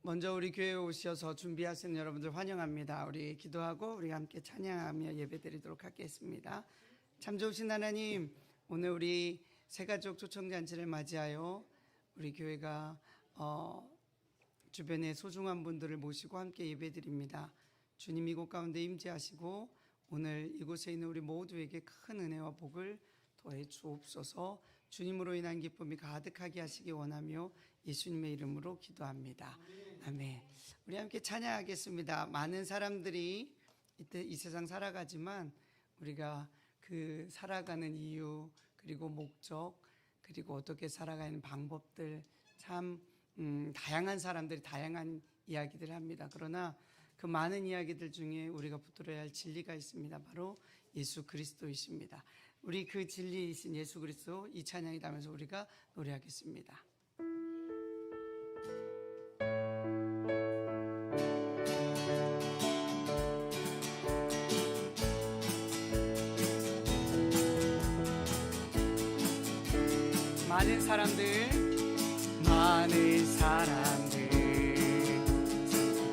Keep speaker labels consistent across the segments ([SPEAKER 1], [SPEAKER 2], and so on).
[SPEAKER 1] 먼저 우리 교회에 오셔서 준비하시는 여러분들 환영합니다. 우리 기도하고 우리 함께 찬양하며 예배드리도록 하겠습니다. 참 좋으신 하나님, 오늘 우리 새가족 초청잔치를 맞이하여 우리 교회가 주변에 소중한 분들을 모시고 함께 예배드립니다. 주님 이곳 가운데 임재하시고 오늘 이곳에 있는 우리 모두에게 큰 은혜와 복을 더해 주옵소서. 주님으로 인한 기쁨이 가득하게 하시기 원하며 예수님의 이름으로 기도합니다. 아멘. 우리 함께 찬양하겠습니다. 많은 사람들이 이 세상 살아가지만 우리가 그 살아가는 이유, 그리고 목적, 그리고 어떻게 살아가는 방법들, 참 다양한 사람들이 다양한 이야기들을 합니다. 그러나 그 많은 이야기들 중에 우리가 붙들어야 할 진리가 있습니다. 바로 예수 그리스도이십니다. 우리 그 진리이신 예수 그리스도 이 찬양이 나면서 우리가 노래하겠습니다. 많은 사람들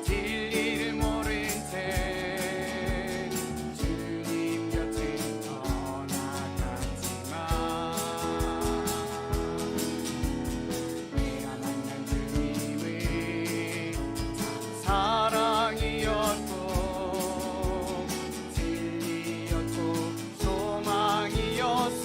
[SPEAKER 1] 진리를 모른 채 주님 곁에 떠나갔지만 내가 만난 주님은 참 사랑이었고 진리였고 소망이었소.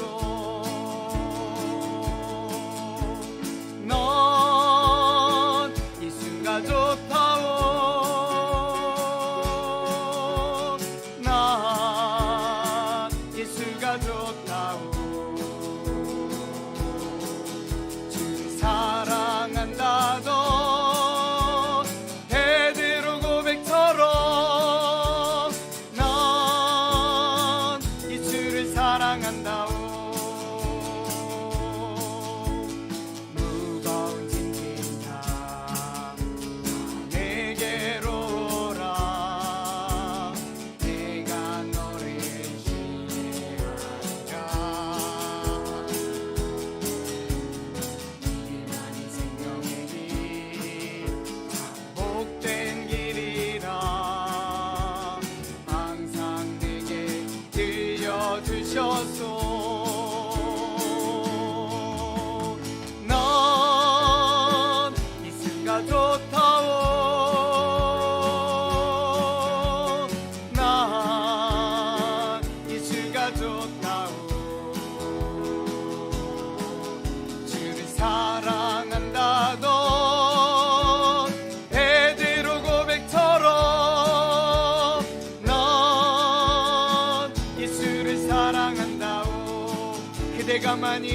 [SPEAKER 1] 그대가만이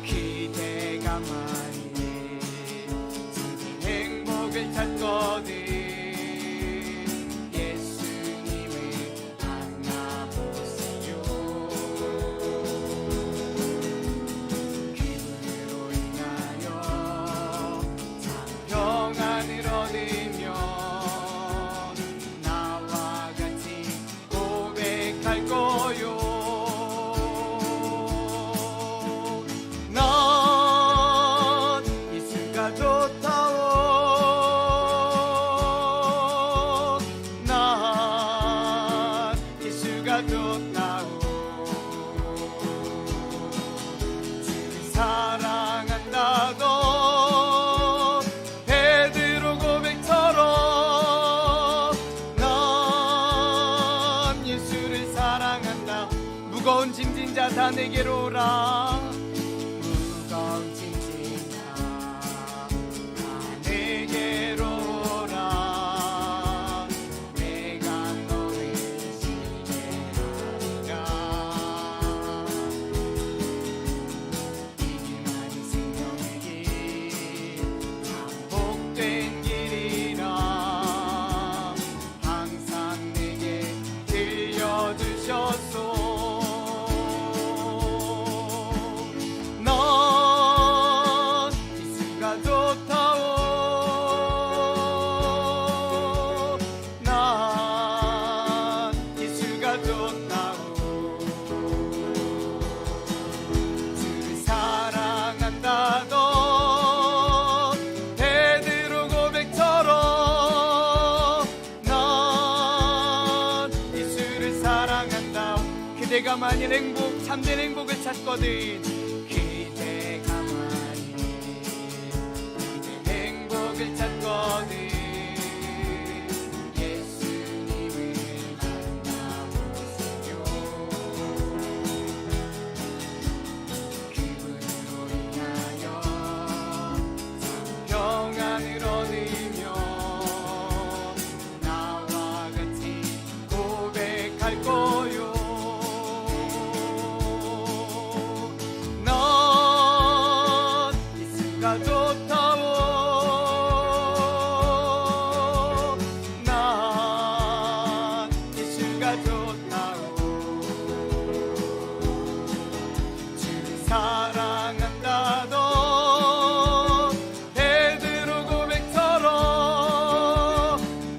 [SPEAKER 1] 진짜 행복을 찾거든. 예수님을 만나보세요. 그분으로 인하여 참 평안을 얻으며 나와 같이 고백할 거요. 무거운 짐진 자 다 내게로 오라. 무거운 짐진 자 다 내게로 오라. 내가 너를 쉬게 하리라. 이 길만이 생명의 길 참 복된 길이라. 항상 내게 들려주셨소.
[SPEAKER 2] 가만히 행복, 참된 행복을 찾거든. 그대 가만히 행복을 찾거든. 예수님을 만나보세요. 그분으로 인하여 평안을 얻으며 나와 같이 고백할 거요. 넌 예수가 좋다오. 난 예수가 좋다오. 주를 사랑한다던 베드로 고백처럼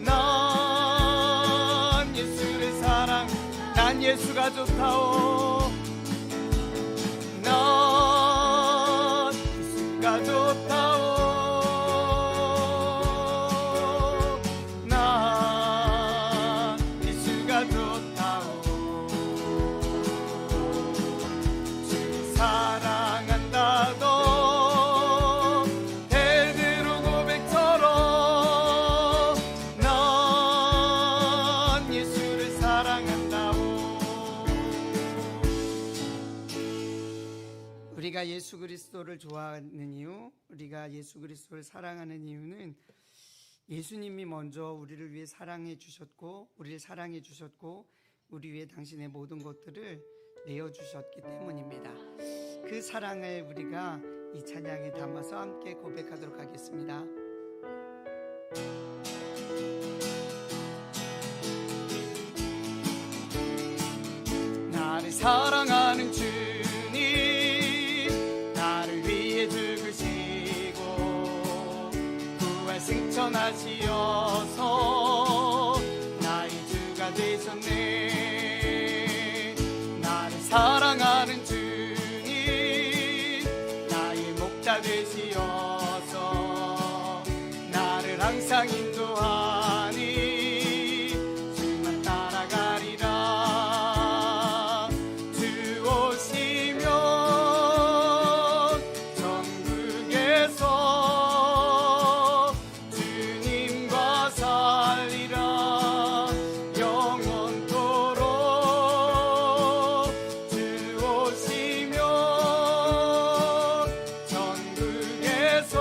[SPEAKER 2] 난 예수를 사랑, 난 예수가 좋다오. 난 예수가 좋다오. 난 예수가 좋다오. 주를 사랑한다던 베드로 고백처럼 난 예수를 사랑한다오.
[SPEAKER 1] 우리가 예수 그리스도를 좋아하는 이유, 우리가 예수 그리스도를 사랑하는 이유는 예수님이 먼저 우리를 위해 사랑해 주셨고, 우리를 사랑해 주셨고, 우리 위해 당신의 모든 것들을 내어 주셨기 때문입니다. 그 사랑을 우리가 이 찬양에 담아서 함께 고백하도록 하겠습니다.
[SPEAKER 2] 나를 사랑하는 주님, 나를 위해 죽으시고 부활 승천하시어서 나의 주가 되셨네. 나를 사랑하는 주님, 나의 목자 되시어서 나를 항상 인도하니 주만 따라가리라. 주 오시면 천국에서 주님과 살리라. 영원토록 주 오시면 천국에서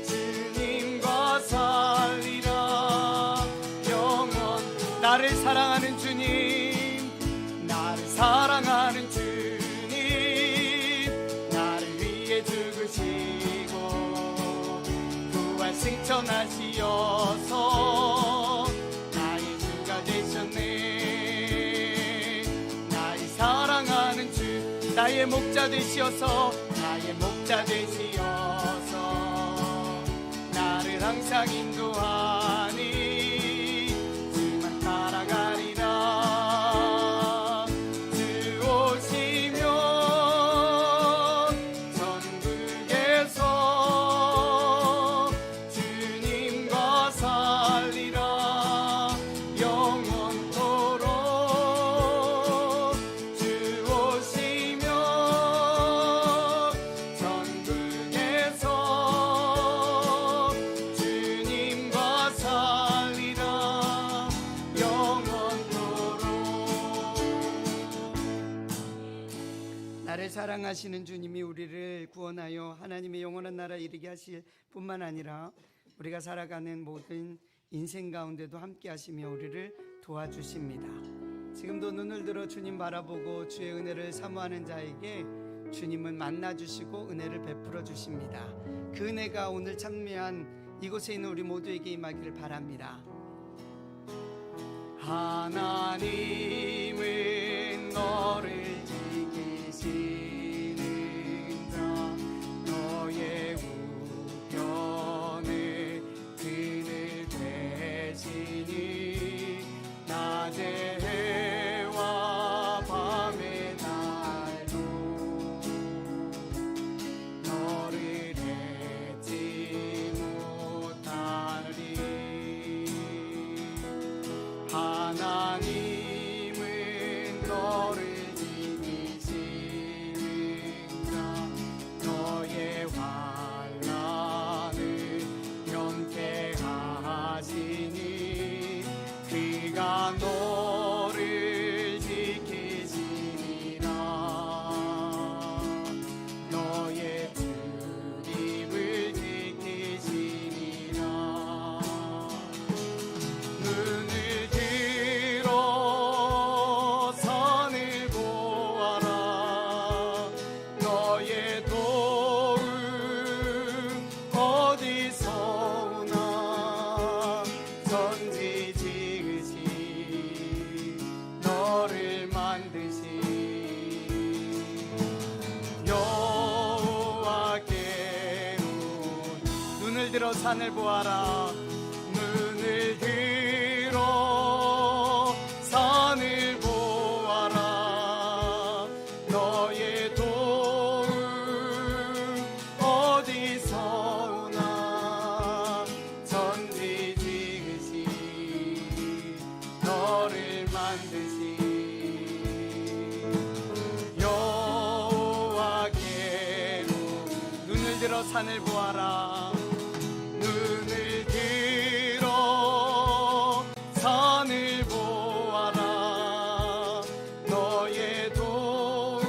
[SPEAKER 2] 주님과 살리라. 영원. 나를 사랑하는 주님, 나를 사랑하는 주님, 나를 위해 죽으시고 부활 승천하시어서 나의 주가 되셨네. 나의 사랑하는 주, 나의 목자 되시어서, 나의 목자 되시어서 나를 항상 인도하니 주만 따라가리라. 주 오시면 천국에서 주님과 살리라. 영원토록 주 오시면 천국에서 주님과 살리라. 영원토록.
[SPEAKER 1] 나를 사랑하시는 주님이 우리를 구원하여 하나님의 영원한 나라에 이르게 하실 뿐만 아니라 우리가 살아가는 모든 인생 가운데도 함께 하시며 우리를 도와주십니다. 지금도 눈을 들어 주님 바라보고 주의 은혜를 사모하는 자에게 주님은 만나주시고 은혜를 베풀어 주십니다. 그 은혜가 오늘 참여한 이곳에 있는 우리 모두에게 임하기를 바랍니다.
[SPEAKER 2] 하나님은 너를 지키시는 자, 너의 우편에 그늘 되시니 낮에 해와 밤의 날도 너를 잊지 못하리. 하나님은 들어 산을 보아라. 눈을 들어 산을 보아라. 너의 도움 어디서 오나. 천지 지으신 너를 만드신 여호와께로 눈을 들어 산을 보아라. 눈을 들어 산을 보아라. 너의 도움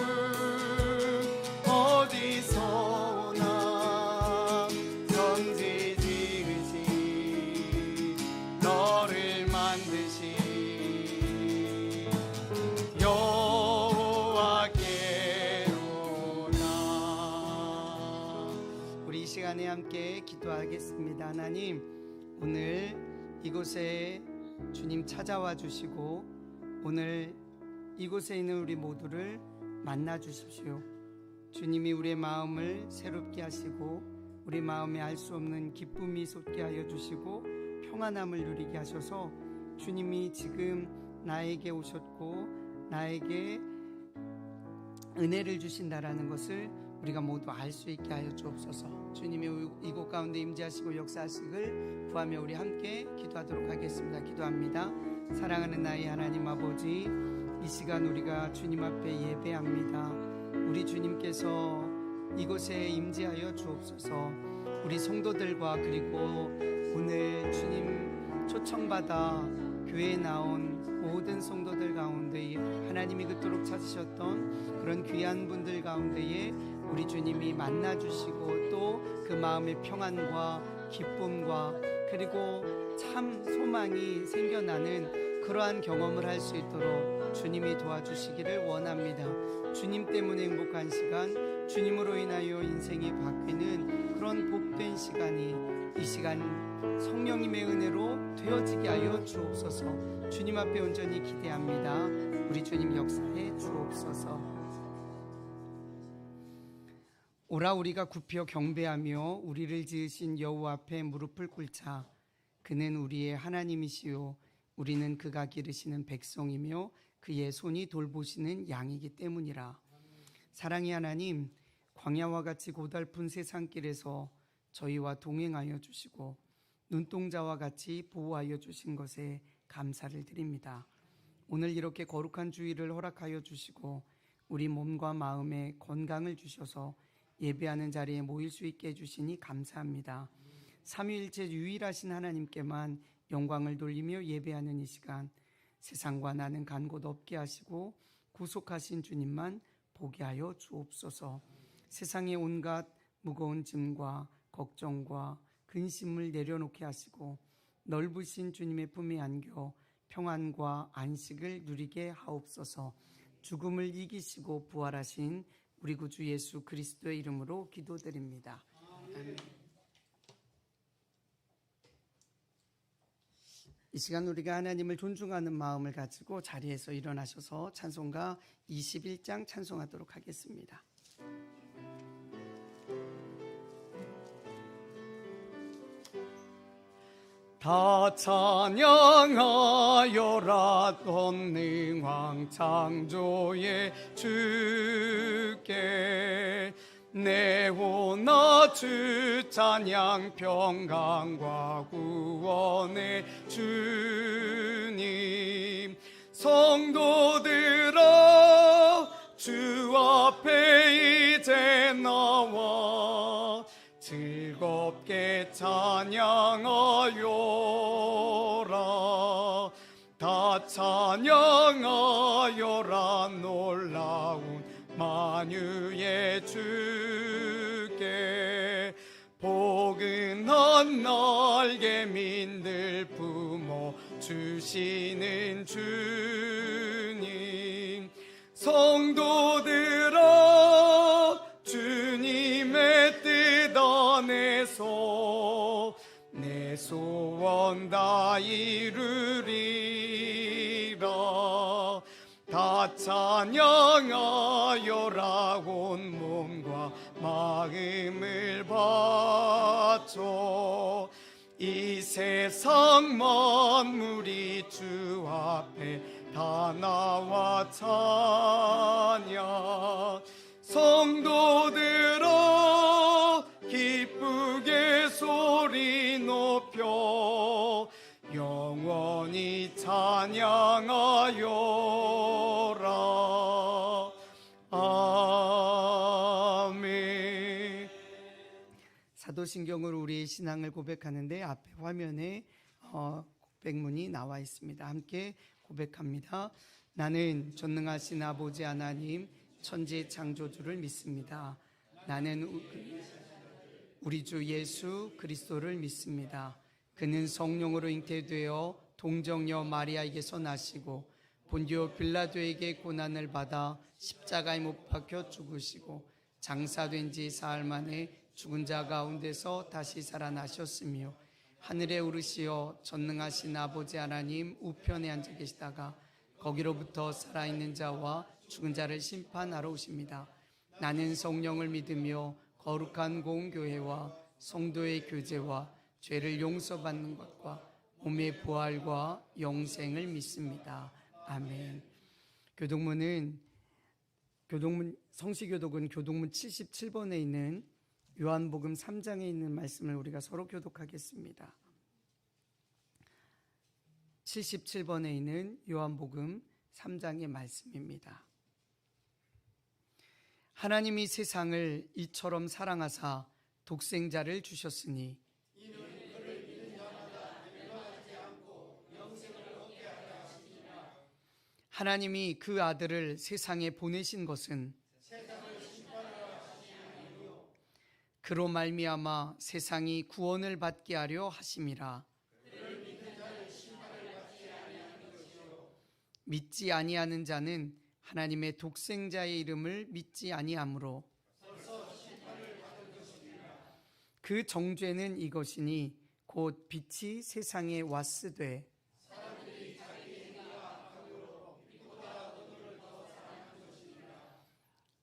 [SPEAKER 2] 어디서 오나. 천지 지으신 너를 만드신 여호와께로다.
[SPEAKER 1] 우리 이 시간에 함께 기도하겠습니다. 하나님, 오늘 이곳에 주님 찾아와 주시고 오늘 이곳에 있는 우리 모두를 만나 주십시오. 주님이 우리의 마음을 새롭게 하시고 우리 마음에 알 수 없는 기쁨이 솟게 하여 주시고 평안함을 누리게 하셔서 주님이 지금 나에게 오셨고 나에게 은혜를 주신다라는 것을 우리가 모두 알 수 있게 하여 주옵소서. 주님이 이곳 가운데 임재하시고 역사하시길 구하며 우리 함께 기도하도록 하겠습니다. 기도합니다. 사랑하는 나의 하나님 아버지, 이 시간 우리가 주님 앞에 예배합니다. 우리 주님께서 이곳에 임재하여 주옵소서. 우리 성도들과 그리고 오늘 주님 초청받아 교회에 나온 모든 성도들 가운데 하나님이 그토록 찾으셨던 그런 귀한 분들 가운데에 우리 주님이 만나주시고 또 그 마음의 평안과 기쁨과 그리고 참 소망이 생겨나는 그러한 경험을 할 수 있도록 주님이 도와주시기를 원합니다. 주님 때문에 행복한 시간, 주님으로 인하여 인생이 바뀌는 그런 복된 시간이 이 시간 성령님의 은혜로 되어지게 하여 주옵소서. 주님 앞에 온전히 기대합니다. 우리 주님 역사해 주옵소서. 오라 우리가 굽혀 경배하며 우리를 지으신 여호와 앞에 무릎을 꿇자. 그는 우리의 하나님이시요 우리는 그가 기르시는 백성이며 그의 손이 돌보시는 양이기 때문이라. 사랑의 하나님, 광야와 같이 고달픈 세상길에서 저희와 동행하여 주시고 눈동자와 같이 보호하여 주신 것에 감사를 드립니다. 오늘 이렇게 거룩한 주일을 허락하여 주시고 우리 몸과 마음에 건강을 주셔서 예배하는 자리에 모일 수 있게 해주시니 감사합니다. 삼위일체 유일하신 하나님께만 영광을 돌리며 예배하는 이 시간, 세상과 나는 간 곳 없게 하시고 구속하신 주님만 보게 하여 주옵소서. 세상의 온갖 무거운 짐과 걱정과 근심을 내려놓게 하시고 넓으신 주님의 품에 안겨 평안과 안식을 누리게 하옵소서. 죽음을 이기시고 부활하신 우리 구주 예수 그리스도의 이름으로 기도드립니다. 아멘. 이 시간 우리가 하나님을 존중하는 마음을 가지고 자리에서 일어나셔서 찬송가 21장 찬송하도록 하겠습니다.
[SPEAKER 2] 다 찬양하여라 권능왕 창조의 주께 내오나 주 찬양 평강과 구원의 주님 성도들아 주 앞에 이제 나와 즐겁게 찬양하여라 다 찬양하여라 놀라운 만유의 주께 포근한 날개민들 품어 주시는 주님 성도들아 주님의 뜻 안에서 내 소원 다 이루리라 다 찬양하여라 온 몸과 마음을 바쳐 이 세상 만물이 주 앞에 다 나와 찬양 성도들아 기쁘게 소리 높여 영원히 찬양하여라. 아멘.
[SPEAKER 1] 사도신경으로 우리의 신앙을 고백하는데 앞에 화면에 고백문이 나와 있습니다. 함께 고백합니다. 나는 전능하신 아버지 하나님 천지 창조주를 믿습니다. 나는 우리 주 예수 그리스도를 믿습니다. 그는 성령으로 잉태되어 동정녀 마리아에게서 나시고 본디오 빌라도에게 고난을 받아 십자가에 못 박혀 죽으시고 장사된 지 사흘 만에 죽은 자 가운데서 다시 살아나셨으며 하늘에 오르시어 전능하신 아버지 하나님 우편에 앉아 계시다가 거기로부터 살아있는 자와 죽은 자를 심판하러 오십니다. 나는 성령을 믿으며 거룩한 공교회와 성도의 교제와 죄를 용서받는 것과 몸의 부활과 영생을 믿습니다. 아멘. 성시교독은 교독문 77번에 있는 요한복음 3장에 있는 말씀을 우리가 서로 교독하겠습니다. 77번에 있는 요한복음 3장의 말씀입니다. 하나님이 세상을 이처럼 사랑하사 독생자를 주셨으니 하나님이 그 아들을 세상에 보내신 것은 그로 말미암아 세상이 구원을 받게 하려 하심이라. 믿지 아니하는 자는 하나님의 독생자의 이름을 믿지 아니하므로 그 정죄는 이것이니 곧 빛이 세상에 왔으되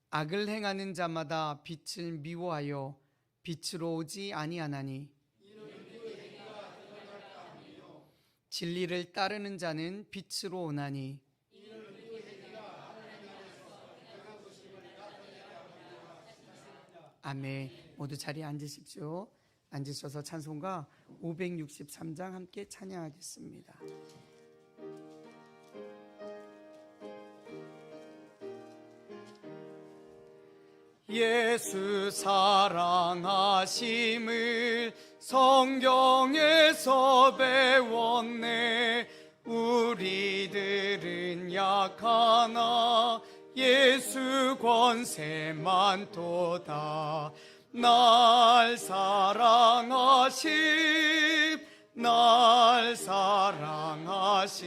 [SPEAKER 1] 악을 행하는 자마다 빛을 미워하여 빛으로 오지 아니하나니 진리를 따르는 자는 빛으로 오나니 아멘. 모두 자리에 앉으십시오. 앉으셔서 찬송가 563장 함께 찬양하겠습니다.
[SPEAKER 2] 예수 사랑하심을 성경에서 배웠네. 우리들은 약하나 예수 권세 많도다. 날 사랑하심 날 사랑하심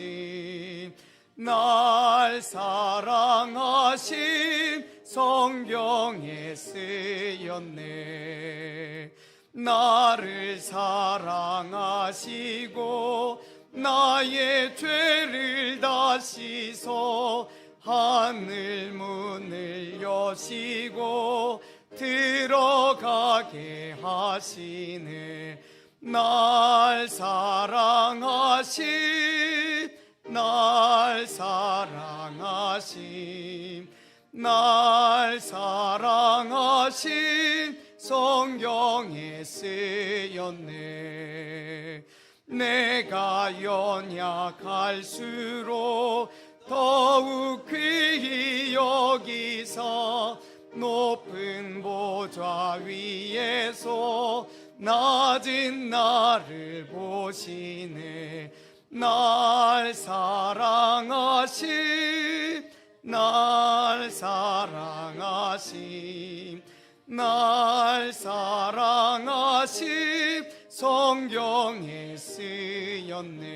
[SPEAKER 2] 날 사랑하심 성경에 쓰였네. 나를 사랑하시고 나의 죄를 다 씻어 하늘 문을 여시고 들어가게 하시네. 날 사랑하심 날 사랑하심 날 사랑하심 성경에 쓰였네. 내가 연약할수록 더욱 귀히 여기사 높은 보좌 위에서 낮은 나를 보시네. 날 사랑하심 날 사랑하심 날 사랑하심 성경에 쓰였네.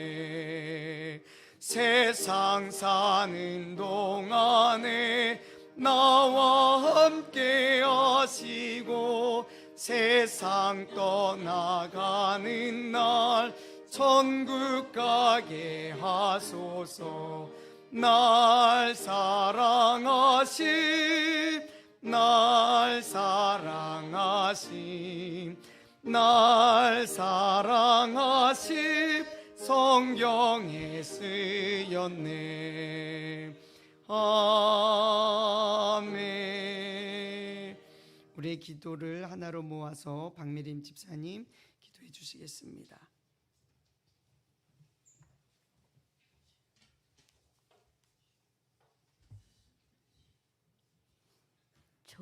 [SPEAKER 2] 세상 사는 동안에 나와 함께 하시고 세상 떠나가는 날 천국 가게 하소서. 날 사랑하심 날 사랑하심 날 사랑하심 성경에 쓰였네. 아멘.
[SPEAKER 1] 우리의 기도를 하나로 모아서 박미림 집사님 기도해 주시겠습니다.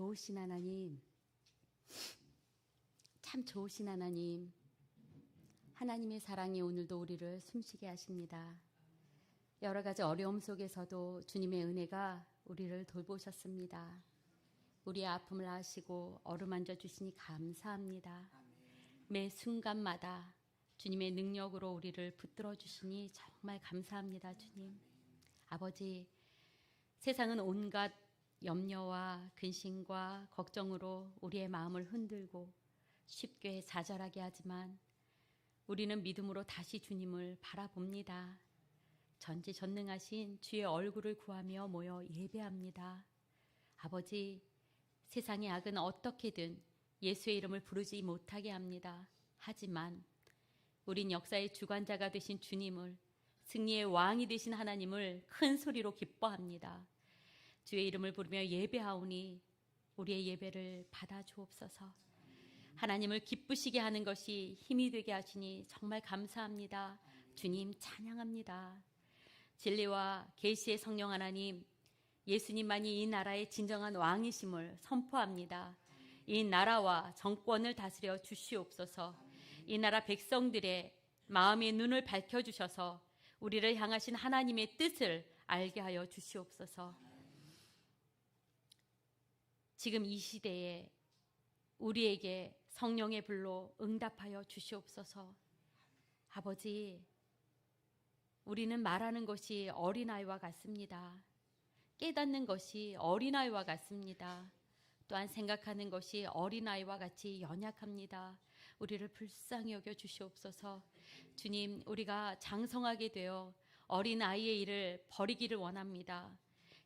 [SPEAKER 3] 좋으신 하나님, 참 좋으신 하나님, 하나님의 사랑이 오늘도 우리를 숨쉬게 하십니다. 여러 가지 어려움 속에서도 주님의 은혜가 우리를 돌보셨습니다. 우리의 아픔을 아시고 어루만져 주시니 감사합니다. 매 순간마다 주님의 능력으로 우리를 붙들어 주시니 정말 감사합니다. 주님, 아버지, 세상은 온갖 염려와 근심과 걱정으로 우리의 마음을 흔들고 쉽게 좌절하게 하지만 우리는 믿음으로 다시 주님을 바라봅니다. 전지전능하신 주의 얼굴을 구하며 모여 예배합니다. 아버지, 세상의 악은 어떻게든 예수의 이름을 부르지 못하게 합니다. 하지만 우린 역사의 주관자가 되신 주님을, 승리의 왕이 되신 하나님을 큰 소리로 기뻐합니다. 주의 이름을 부르며 예배하오니 우리의 예배를 받아 주옵소서. 하나님을 기쁘시게 하는 것이 힘이 되게 하시니 정말 감사합니다. 주님 찬양합니다. 진리와 계시의 성령 하나님, 예수님만이 이 나라의 진정한 왕이심을 선포합니다. 이 나라와 정권을 다스려 주시옵소서. 이 나라 백성들의 마음의 눈을 밝혀주셔서 우리를 향하신 하나님의 뜻을 알게 하여 주시옵소서. 지금 이 시대에 우리에게 성령의 불로 응답하여 주시옵소서. 아버지, 우리는 말하는 것이 어린아이와 같습니다. 깨닫는 것이 어린아이와 같습니다. 또한 생각하는 것이 어린아이와 같이 연약합니다. 우리를 불쌍히 여겨 주시옵소서. 주님, 우리가 장성하게 되어 어린아이의 일을 버리기를 원합니다.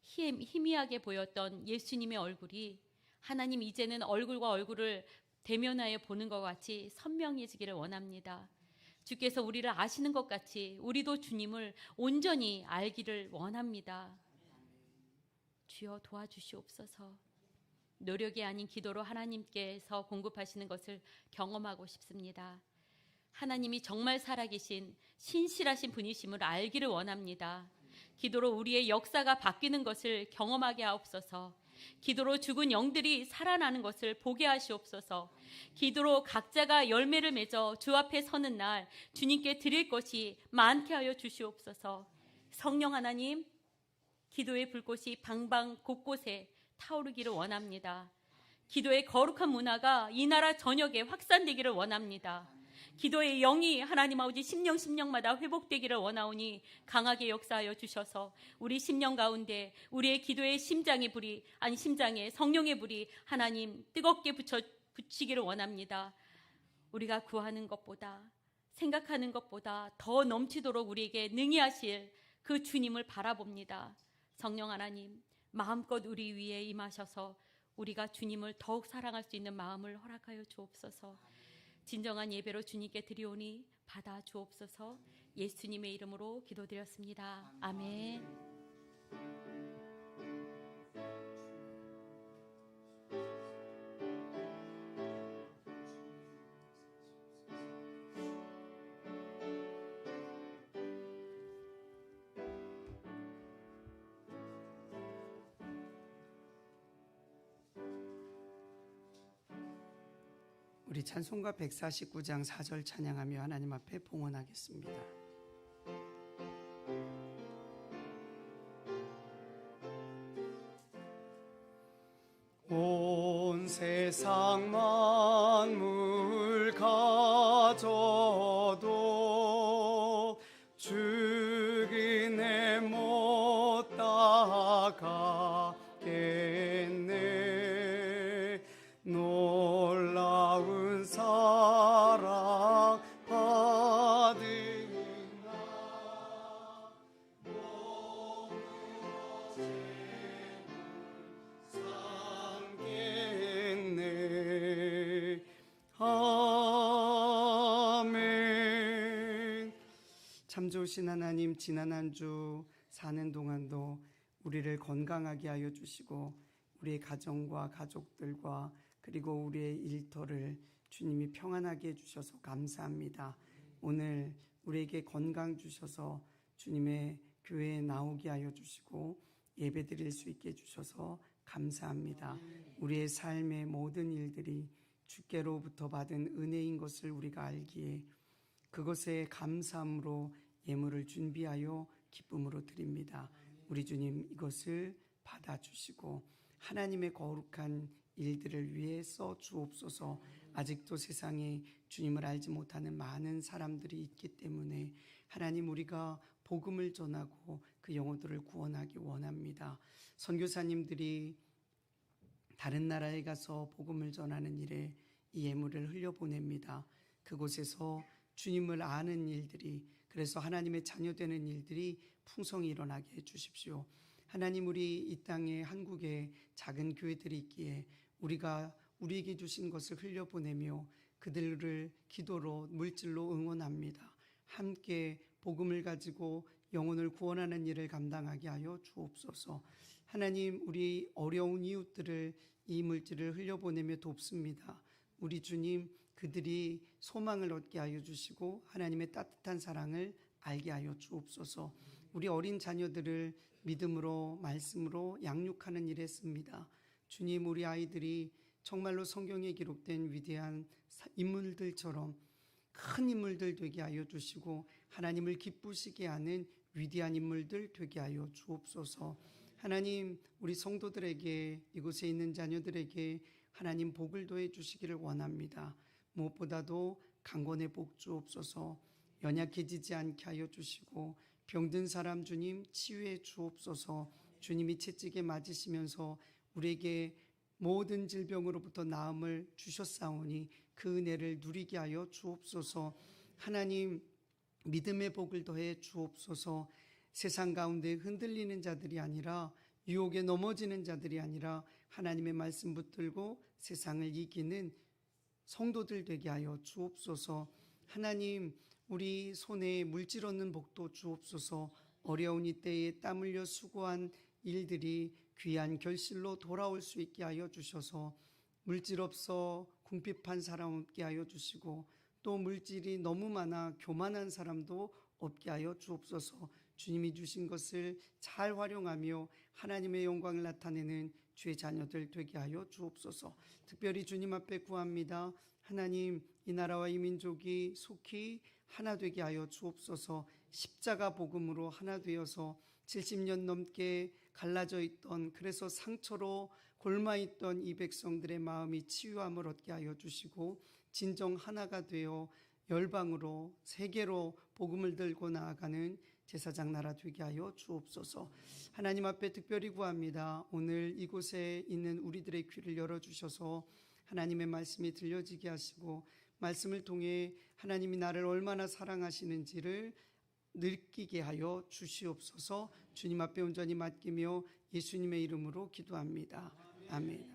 [SPEAKER 3] 희미하게 보였던 예수님의 얼굴이 하나님 이제는 얼굴과 얼굴을 대면하여 보는 것 같이 선명해지기를 원합니다. 주께서 우리를 아시는 것 같이 우리도 주님을 온전히 알기를 원합니다. 주여 도와주시옵소서. 노력이 아닌 기도로 하나님께서 공급하시는 것을 경험하고 싶습니다. 하나님이 정말 살아계신 신실하신 분이심을 알기를 원합니다. 기도로 우리의 역사가 바뀌는 것을 경험하게 하옵소서. 기도로 죽은 영들이 살아나는 것을 보게 하시옵소서. 기도로 각자가 열매를 맺어 주 앞에 서는 날 주님께 드릴 것이 많게 하여 주시옵소서. 성령 하나님, 기도의 불꽃이 방방 곳곳에 타오르기를 원합니다. 기도의 거룩한 문화가 이 나라 전역에 확산되기를 원합니다. 기도의 영이 하나님 아버지 심령마다 회복되기를 원하오니 강하게 역사하여 주셔서 우리 심령 가운데 우리의 기도의 심장의 성령의 불이 하나님 뜨겁게 붙이기를 원합니다. 우리가 구하는 것보다 생각하는 것보다 더 넘치도록 우리에게 능히 하실 그 주님을 바라봅니다. 성령 하나님, 마음껏 우리 위에 임하셔서 우리가 주님을 더욱 사랑할 수 있는 마음을 허락하여 주옵소서. 진정한 예배로 주님께 드리오니 받아 주옵소서. 예수님의 이름으로 기도드렸습니다. 아멘.
[SPEAKER 1] 우리 찬송가 149장 4절 찬양하며 하나님 앞에 봉헌하겠습니다.
[SPEAKER 2] 온 세상 만물 가져도 죽이네 못 따가겠네. 놀라운 사랑 받은 나 몸으로 죄를 삼게
[SPEAKER 1] 좋으신 하나님, 지난 한 주 사는 동안도 우리를 건강하게 하여 주시고 우리의 가정과 가족들과 그리고 우리의 일터를 주님이 평안하게 해주셔서 감사합니다. 오늘 우리에게 건강 주셔서 주님의 교회에 나오게 하여 주시고 예배 드릴 수 있게 해주셔서 감사합니다. 우리의 삶의 모든 일들이 주께로부터 받은 은혜인 것을 우리가 알기에 그것에 감사함으로 예물을 준비하여 기쁨으로 드립니다. 우리 주님 이것을 받아주시고 하나님의 거룩한 일들을 위해 써 주옵소서. 아직도 세상에 주님을 알지 못하는 많은 사람들이 있기 때문에 하나님 우리가 복음을 전하고 그 영혼들을 구원하기 원합니다. 선교사님들이 다른 나라에 가서 복음을 전하는 일에 이 예물을 흘려보냅니다. 그곳에서 주님을 아는 일들이, 그래서 하나님의 자녀되는 일들이 풍성히 일어나게 해주십시오. 하나님, 우리 이 땅에 한국에 작은 교회들이 있기에 우리가 우리에게 주신 것을 흘려보내며 그들을 기도로 물질로 응원합니다. 함께 복음을 가지고 영혼을 구원하는 일을 감당하게 하여 주옵소서. 하나님, 우리 어려운 이웃들을 이 물질을 흘려보내며 돕습니다. 우리 주님, 그들이 소망을 얻게 하여 주시고 하나님의 따뜻한 사랑을 알게 하여 주옵소서. 우리 어린 자녀들을 믿음으로 말씀으로 양육하는 일에 씁니다. 주님, 우리 아이들이 정말로 성경에 기록된 위대한 인물들처럼 큰 인물들 되게 하여 주시고 하나님을 기쁘시게 하는 위대한 인물들 되게 하여 주옵소서. 하나님, 우리 성도들에게, 이곳에 있는 자녀들에게 하나님 복을 더해 주시기를 원합니다. 무엇보다도 강건의 복 주옵소서. 연약해지지 않게 하여 주시고 병든 사람 주님 치유해 주옵소서. 주님이 채찍에 맞으시면서 우리에게 모든 질병으로부터 나음을 주셨사오니 그 은혜를 누리게 하여 주옵소서. 하나님, 믿음의 복을 더해 주옵소서. 세상 가운데 흔들리는 자들이 아니라, 유혹에 넘어지는 자들이 아니라 하나님의 말씀 붙들고 세상을 이기는 성도들 되게 하여 주옵소서. 하나님, 우리 손에 물질 얻는 복도 주옵소서. 어려운 이때에 땀 흘려 수고한 일들이 귀한 결실로 돌아올 수 있게 하여 주셔서 물질 없어 궁핍한 사람 없게 하여 주시고 또 물질이 너무 많아 교만한 사람도 없게 하여 주옵소서. 주님이 주신 것을 잘 활용하며 하나님의 영광을 나타내는 주의 자녀들 되게 하여 주옵소서. 특별히 주님 앞에 구합니다. 하나님, 이 나라와 이 민족이 속히 하나 되게 하여 주옵소서. 십자가 복음으로 하나 되어서 70년 넘게 갈라져 있던, 그래서 상처로 골마 있던 이 백성들의 마음이 치유함을 얻게 하여 주시고 진정 하나가 되어 열방으로 세계로 복음을 들고 나아가는 제사장 나라 되게 하여 주옵소서. 하나님 앞에 특별히 구합니다. 오늘 이곳에 있는 우리들의 귀를 열어주셔서 하나님의 말씀이 들려지게 하시고 말씀을 통해 하나님이 나를 얼마나 사랑하시는지를 느끼게 하여 주시옵소서. 주님 앞에 온전히 맡기며 예수님의 이름으로 기도합니다. 아멘.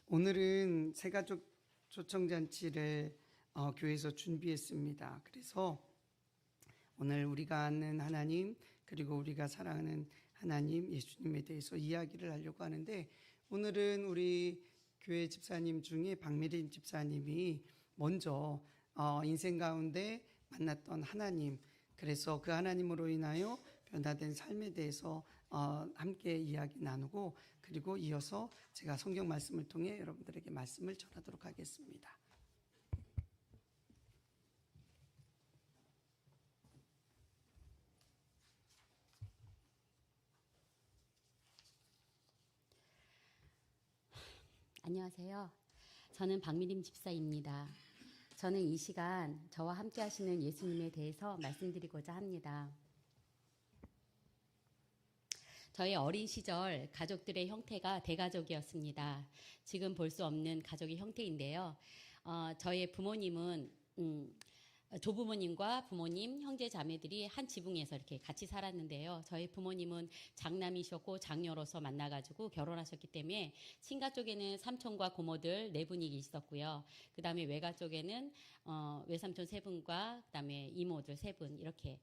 [SPEAKER 1] 오늘은 새가족 초청잔치를 교회에서 준비했습니다. 그래서 오늘 우리가 아는 하나님, 그리고 우리가 사랑하는 하나님 예수님에 대해서 이야기를 하려고 하는데, 오늘은 우리 교회 집사님 중에 박미림 집사님이 먼저 인생 가운데 만났던 하나님, 그래서 그 하나님으로 인하여 변화된 삶에 대해서 함께 이야기 나누고, 그리고 이어서 제가 성경 말씀을 통해 여러분들에게 말씀을 전하도록 하겠습니다.
[SPEAKER 3] 안녕하세요. 저는 박미림 집사입니다. 저는 이 시간 저와 함께 하시는 예수님에 대해서 말씀드리고자 합니다. 저의 어린 시절 가족들의 형태가 대가족이었습니다. 지금 볼 수 없는 가족의 형태인데요. 저의 부모님은
[SPEAKER 4] 조부모님과 부모님, 형제 자매들이 한 지붕에서 이렇게 같이 살았는데요. 저희 부모님은 장남이셨고 장녀로서 만나가지고 결혼하셨기 때문에 친가 쪽에는 삼촌과 고모들 4분이 있었고요. 그 다음에 외가 쪽에는 외삼촌 3분과 그 다음에 이모들 3분 이렇게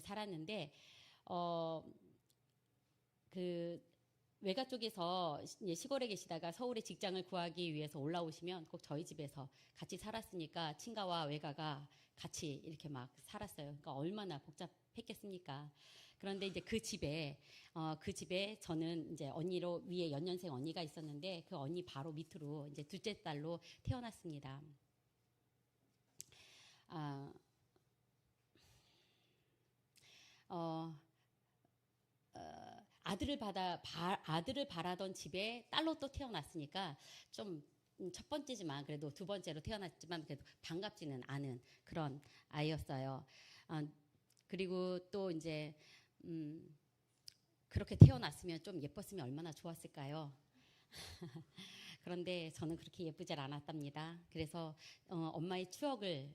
[SPEAKER 4] 살았는데 그 외가 쪽에서 시골에 계시다가 서울에 직장을 구하기 위해서 올라오시면 꼭 저희 집에서 같이 살았으니까 친가와 외가가 같이 이렇게 막 살았어요. 그러니까 얼마나 복잡했겠습니까? 그런데 이제 그 집에 저는 이제 언니로 위에 연년생 언니가 있었는데 그 언니 바로 밑으로 이제 둘째 딸로 태어났습니다. 아들을 바라던 집에 딸로 또 태어났으니까 좀 첫 번째지만 그래도 두 번째로 태어났지만 그래도 반갑지는 않은 그런 아이였어요. 그리고 또 이제 그렇게 태어났으면 좀 예뻤으면 얼마나 좋았을까요? 그런데 저는 그렇게 예쁘질 않았답니다. 그래서 엄마의 추억을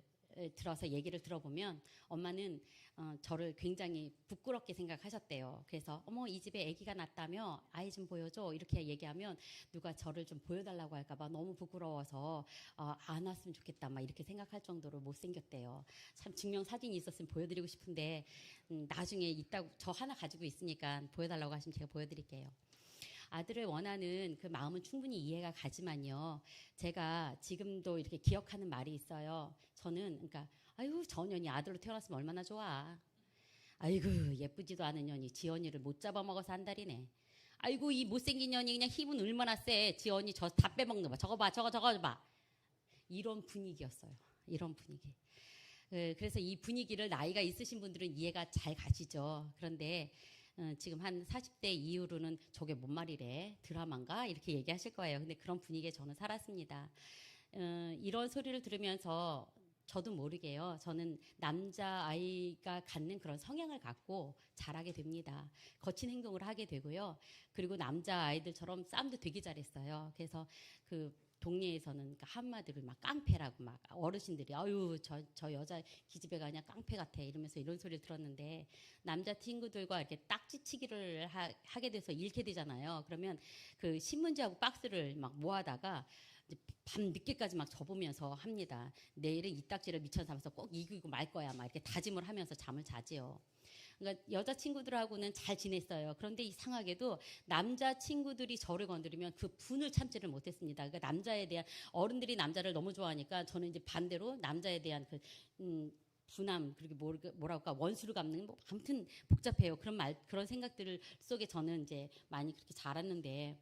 [SPEAKER 4] 들어서 얘기를 들어보면 엄마는 저를 굉장히 부끄럽게 생각하셨대요. 그래서 어머 이 집에 아기가 낳았다며 아이 좀 보여줘 이렇게 얘기하면 누가 저를 좀 보여달라고 할까봐 너무 부끄러워서 안 왔으면 좋겠다 막 이렇게 생각할 정도로 못생겼대요. 참 증명사진이 있었으면 보여드리고 싶은데 나중에 있다고 저 하나 가지고 있으니까 보여달라고 하시면 제가 보여드릴게요. 아들을 원하는 그 마음은 충분히 이해가 가지만요. 제가 지금도 이렇게 기억하는 말이 있어요. 저는 그러니까 아유 저 년이 아들로 태어났으면 얼마나 좋아. 아이고 예쁘지도 않은 년이 지 언니를 못 잡아먹어서 한달이네. 아이고 이 못생긴 년이 그냥 힘은 얼마나 세. 지 언니 저 다 빼먹는 거 봐. 저거 봐 저거 봐. 이런 분위기였어요. 이런 분위기. 그래서 이 분위기를 나이가 있으신 분들은 이해가 잘 가시죠. 그런데 지금 한 40대 이후로는 저게 뭔 말이래 드라마인가 이렇게 얘기하실 거예요. 근데 그런 분위기에 저는 살았습니다. 이런 소리를 들으면서 저도 모르게요. 저는 남자아이가 갖는 그런 성향을 갖고 자라게 됩니다. 거친 행동을 하게 되고요. 그리고 남자아이들처럼 싸움도 되게 잘했어요. 그래서 그 동네에서는 한마디로 막 깡패라고 막 어르신들이 아유 저 여자 기집애가 그냥 깡패 같아 이러면서 이런 소리를 들었는데 남자 친구들과 이렇게 딱지치기를 하게 돼서 잃게 되잖아요. 그러면 그 신문지하고 박스를 막 모아다가 밤 늦게까지 막 접으면서 합니다. 내일은 이 딱지를 미쳐 잡아서 꼭 이기고 말 거야 막 이렇게 다짐을 하면서 잠을 자지요. 그러니까 여자 친구들하고는 잘 지냈어요. 그런데 이상하게도 남자 친구들이 저를 건드리면 그 분을 참지를 못했습니다. 그러니까 남자에 대한 어른들이 남자를 너무 좋아하니까 저는 이제 반대로 남자에 대한 그 분함 그리고 뭐랄까 원수를 갚는 뭐 아무튼 복잡해요. 그런 생각들 속에 저는 이제 많이 그렇게 자랐는데.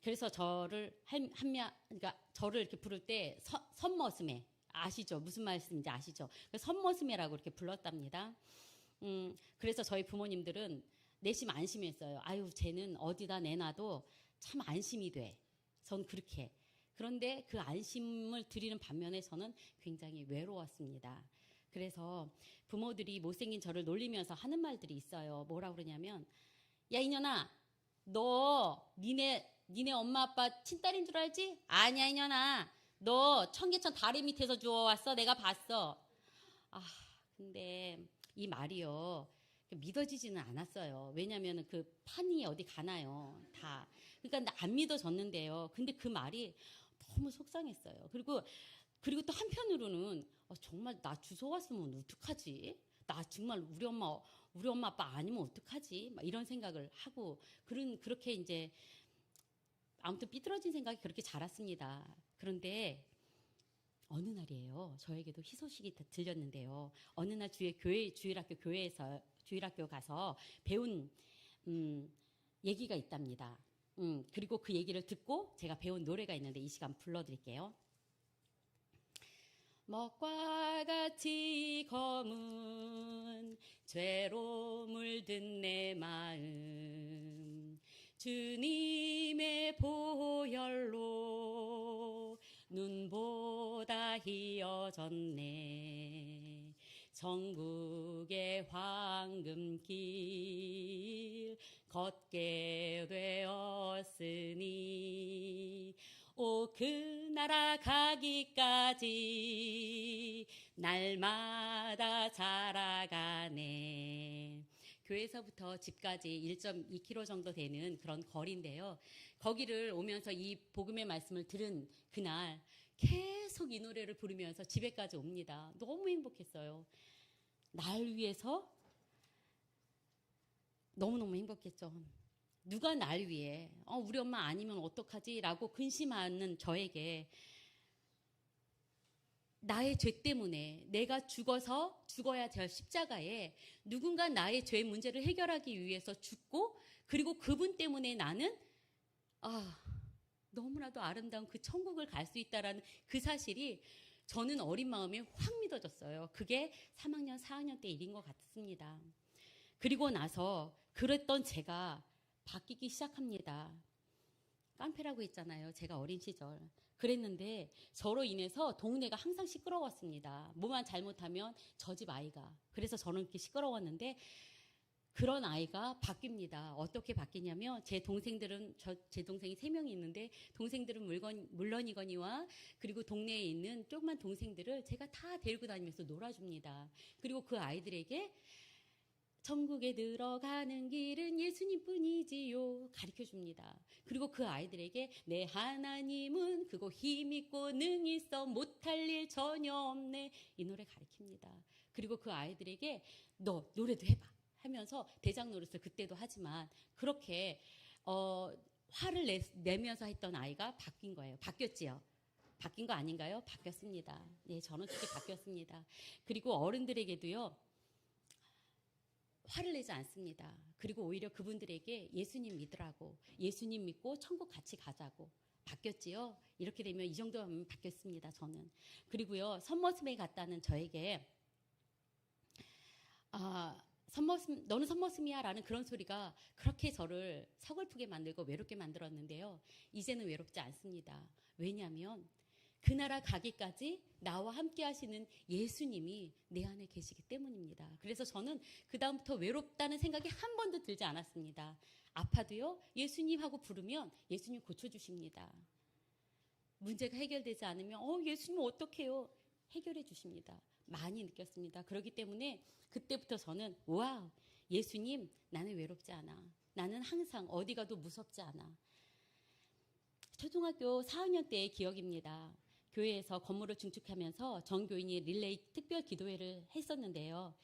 [SPEAKER 4] 그래서 저를 그러니까 저를 이렇게 부를 때 선머스매 아시죠? 무슨 말씀인지 아시죠? 선머스매라고 이렇게 불렀답니다. 그래서 저희 부모님들은 내심 안심했어요. 아유, 쟤는 어디다 내놔도 참 안심이 돼. 전 그렇게. 그런데 그 안심을 드리는 반면에 저는 굉장히 외로웠습니다. 그래서 부모들이 못생긴 저를 놀리면서 하는 말들이 있어요. 뭐라 그러냐면 야 이년아 너 니네 엄마 아빠 친딸인 줄 알지? 아니야 이년아 너 청계천 다리 밑에서 주워왔어 내가 봤어. 근데 이 말이요 믿어지지는 않았어요. 왜냐하면 그 판이 어디 가나요 다. 그러니까 안 믿어졌는데요. 근데 그 말이 너무 속상했어요. 그리고 또 한편으로는 정말 나 주워왔으면 어떡하지? 나 정말 우리 엄마 아빠 아니면 어떡하지? 막 이런 생각을 하고 그렇게 이제 아무튼 삐뚤어진 생각이 그렇게 자랐습니다. 그런데 어느 날이에요. 저에게도 희소식이 들렸는데요. 어느 날 주일학교 가서 배운 얘기가 있답니다. 그리고 그 얘기를 듣고 제가 배운 노래가 있는데 이 시간 불러드릴게요. 먹과 같이 검은 죄로 물든 내 마음 주님의 보혈로 눈보다 희어졌네. 천국의 황금길 걷게 되었으니 오 그 나라 가기까지 날마다 자라가네. 교회에서부터 집까지 1.2km 정도 되는 그런 거리인데요. 거기를 오면서 이 복음의 말씀을 들은 그날 계속 이 노래를 부르면서 집에까지 옵니다. 너무 행복했어요. 날 위해서 너무너무 행복했죠. 누가 날 위해 우리 엄마 아니면 어떡하지? 라고 근심하는 저에게 나의 죄 때문에 내가 죽어야 될 십자가에 누군가 나의 죄 문제를 해결하기 위해서 죽고 그리고 그분 때문에 나는 너무나도 아름다운 그 천국을 갈 수 있다라는 그 사실이 저는 어린 마음에 확 믿어졌어요. 그게 3학년, 4학년 때 일인 것 같습니다. 그리고 나서 그랬던 제가 바뀌기 시작합니다. 깡패라고 했잖아요. 제가 어린 시절. 그랬는데 저로 인해서 동네가 항상 시끄러웠습니다. 뭐만 잘못하면 저 집 아이가. 그래서 저는 이렇게 시끄러웠는데 그런 아이가 바뀝니다. 어떻게 바뀌냐면 제 동생이 3명이 있는데 동생들은 물론이거니와 그리고 동네에 있는 조그만 동생들을 제가 다 데리고 다니면서 놀아줍니다. 그리고 그 아이들에게 천국에 들어가는 길은 예수님뿐이지요 가르쳐줍니다. 그리고 그 아이들에게 내 하나님은 그거 힘있고 능있어 못할 일 전혀 없네 이 노래 가르칩니다. 그리고 그 아이들에게 너 노래도 해봐 하면서 대장 노릇을 그때도 하지만 그렇게 화를 내면서 했던 아이가 바뀐 거예요. 바뀌었지요? 바뀐 거 아닌가요? 바뀌었습니다. 네, 저는 그렇게 바뀌었습니다. 그리고 어른들에게도요. 화를 내지 않습니다. 그리고 오히려 그분들에게 예수님 믿으라고 예수님 믿고 천국 같이 가자고 바뀌었지요. 이렇게 되면 이 정도 하면 바뀌었습니다. 저는. 그리고요. 선머슴에 갔다는 저에게 너는 선머슴이야 라는 그런 소리가 그렇게 저를 서글프게 만들고 외롭게 만들었는데요. 이제는 외롭지 않습니다. 왜냐하면 그 나라 가기까지 나와 함께 하시는 예수님이 내 안에 계시기 때문입니다. 그래서 저는 그 다음부터 외롭다는 생각이 한 번도 들지 않았습니다. 아파도요. 예수님 하고 부르면 예수님 고쳐주십니다. 문제가 해결되지 않으면 예수님 어떡해요? 해결해 주십니다. 많이 느꼈습니다. 그렇기 때문에 그때부터 저는 와우 예수님 나는 외롭지 않아. 나는 항상 어디 가도 무섭지 않아. 초등학교 4학년 때의 기억입니다. 교회에서 건물을 증축하면서 전교인이 릴레이 특별 기도회를 했었는데요.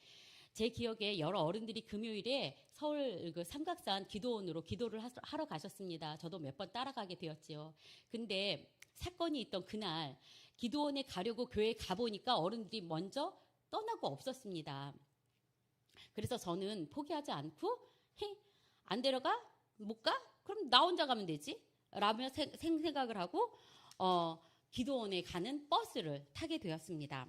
[SPEAKER 4] 제 기억에 여러 어른들이 금요일에 서울 그 삼각산 기도원으로 기도를 하러 가셨습니다. 저도 몇 번 따라가게 되었지요. 근데 사건이 있던 그날 기도원에 가려고 교회에 가보니까 어른들이 먼저 떠나고 없었습니다. 그래서 저는 포기하지 않고 안 데려가? 못 가? 그럼 나 혼자 가면 되지? 라며 생각을 하고 기도원에 가는 버스를 타게 되었습니다.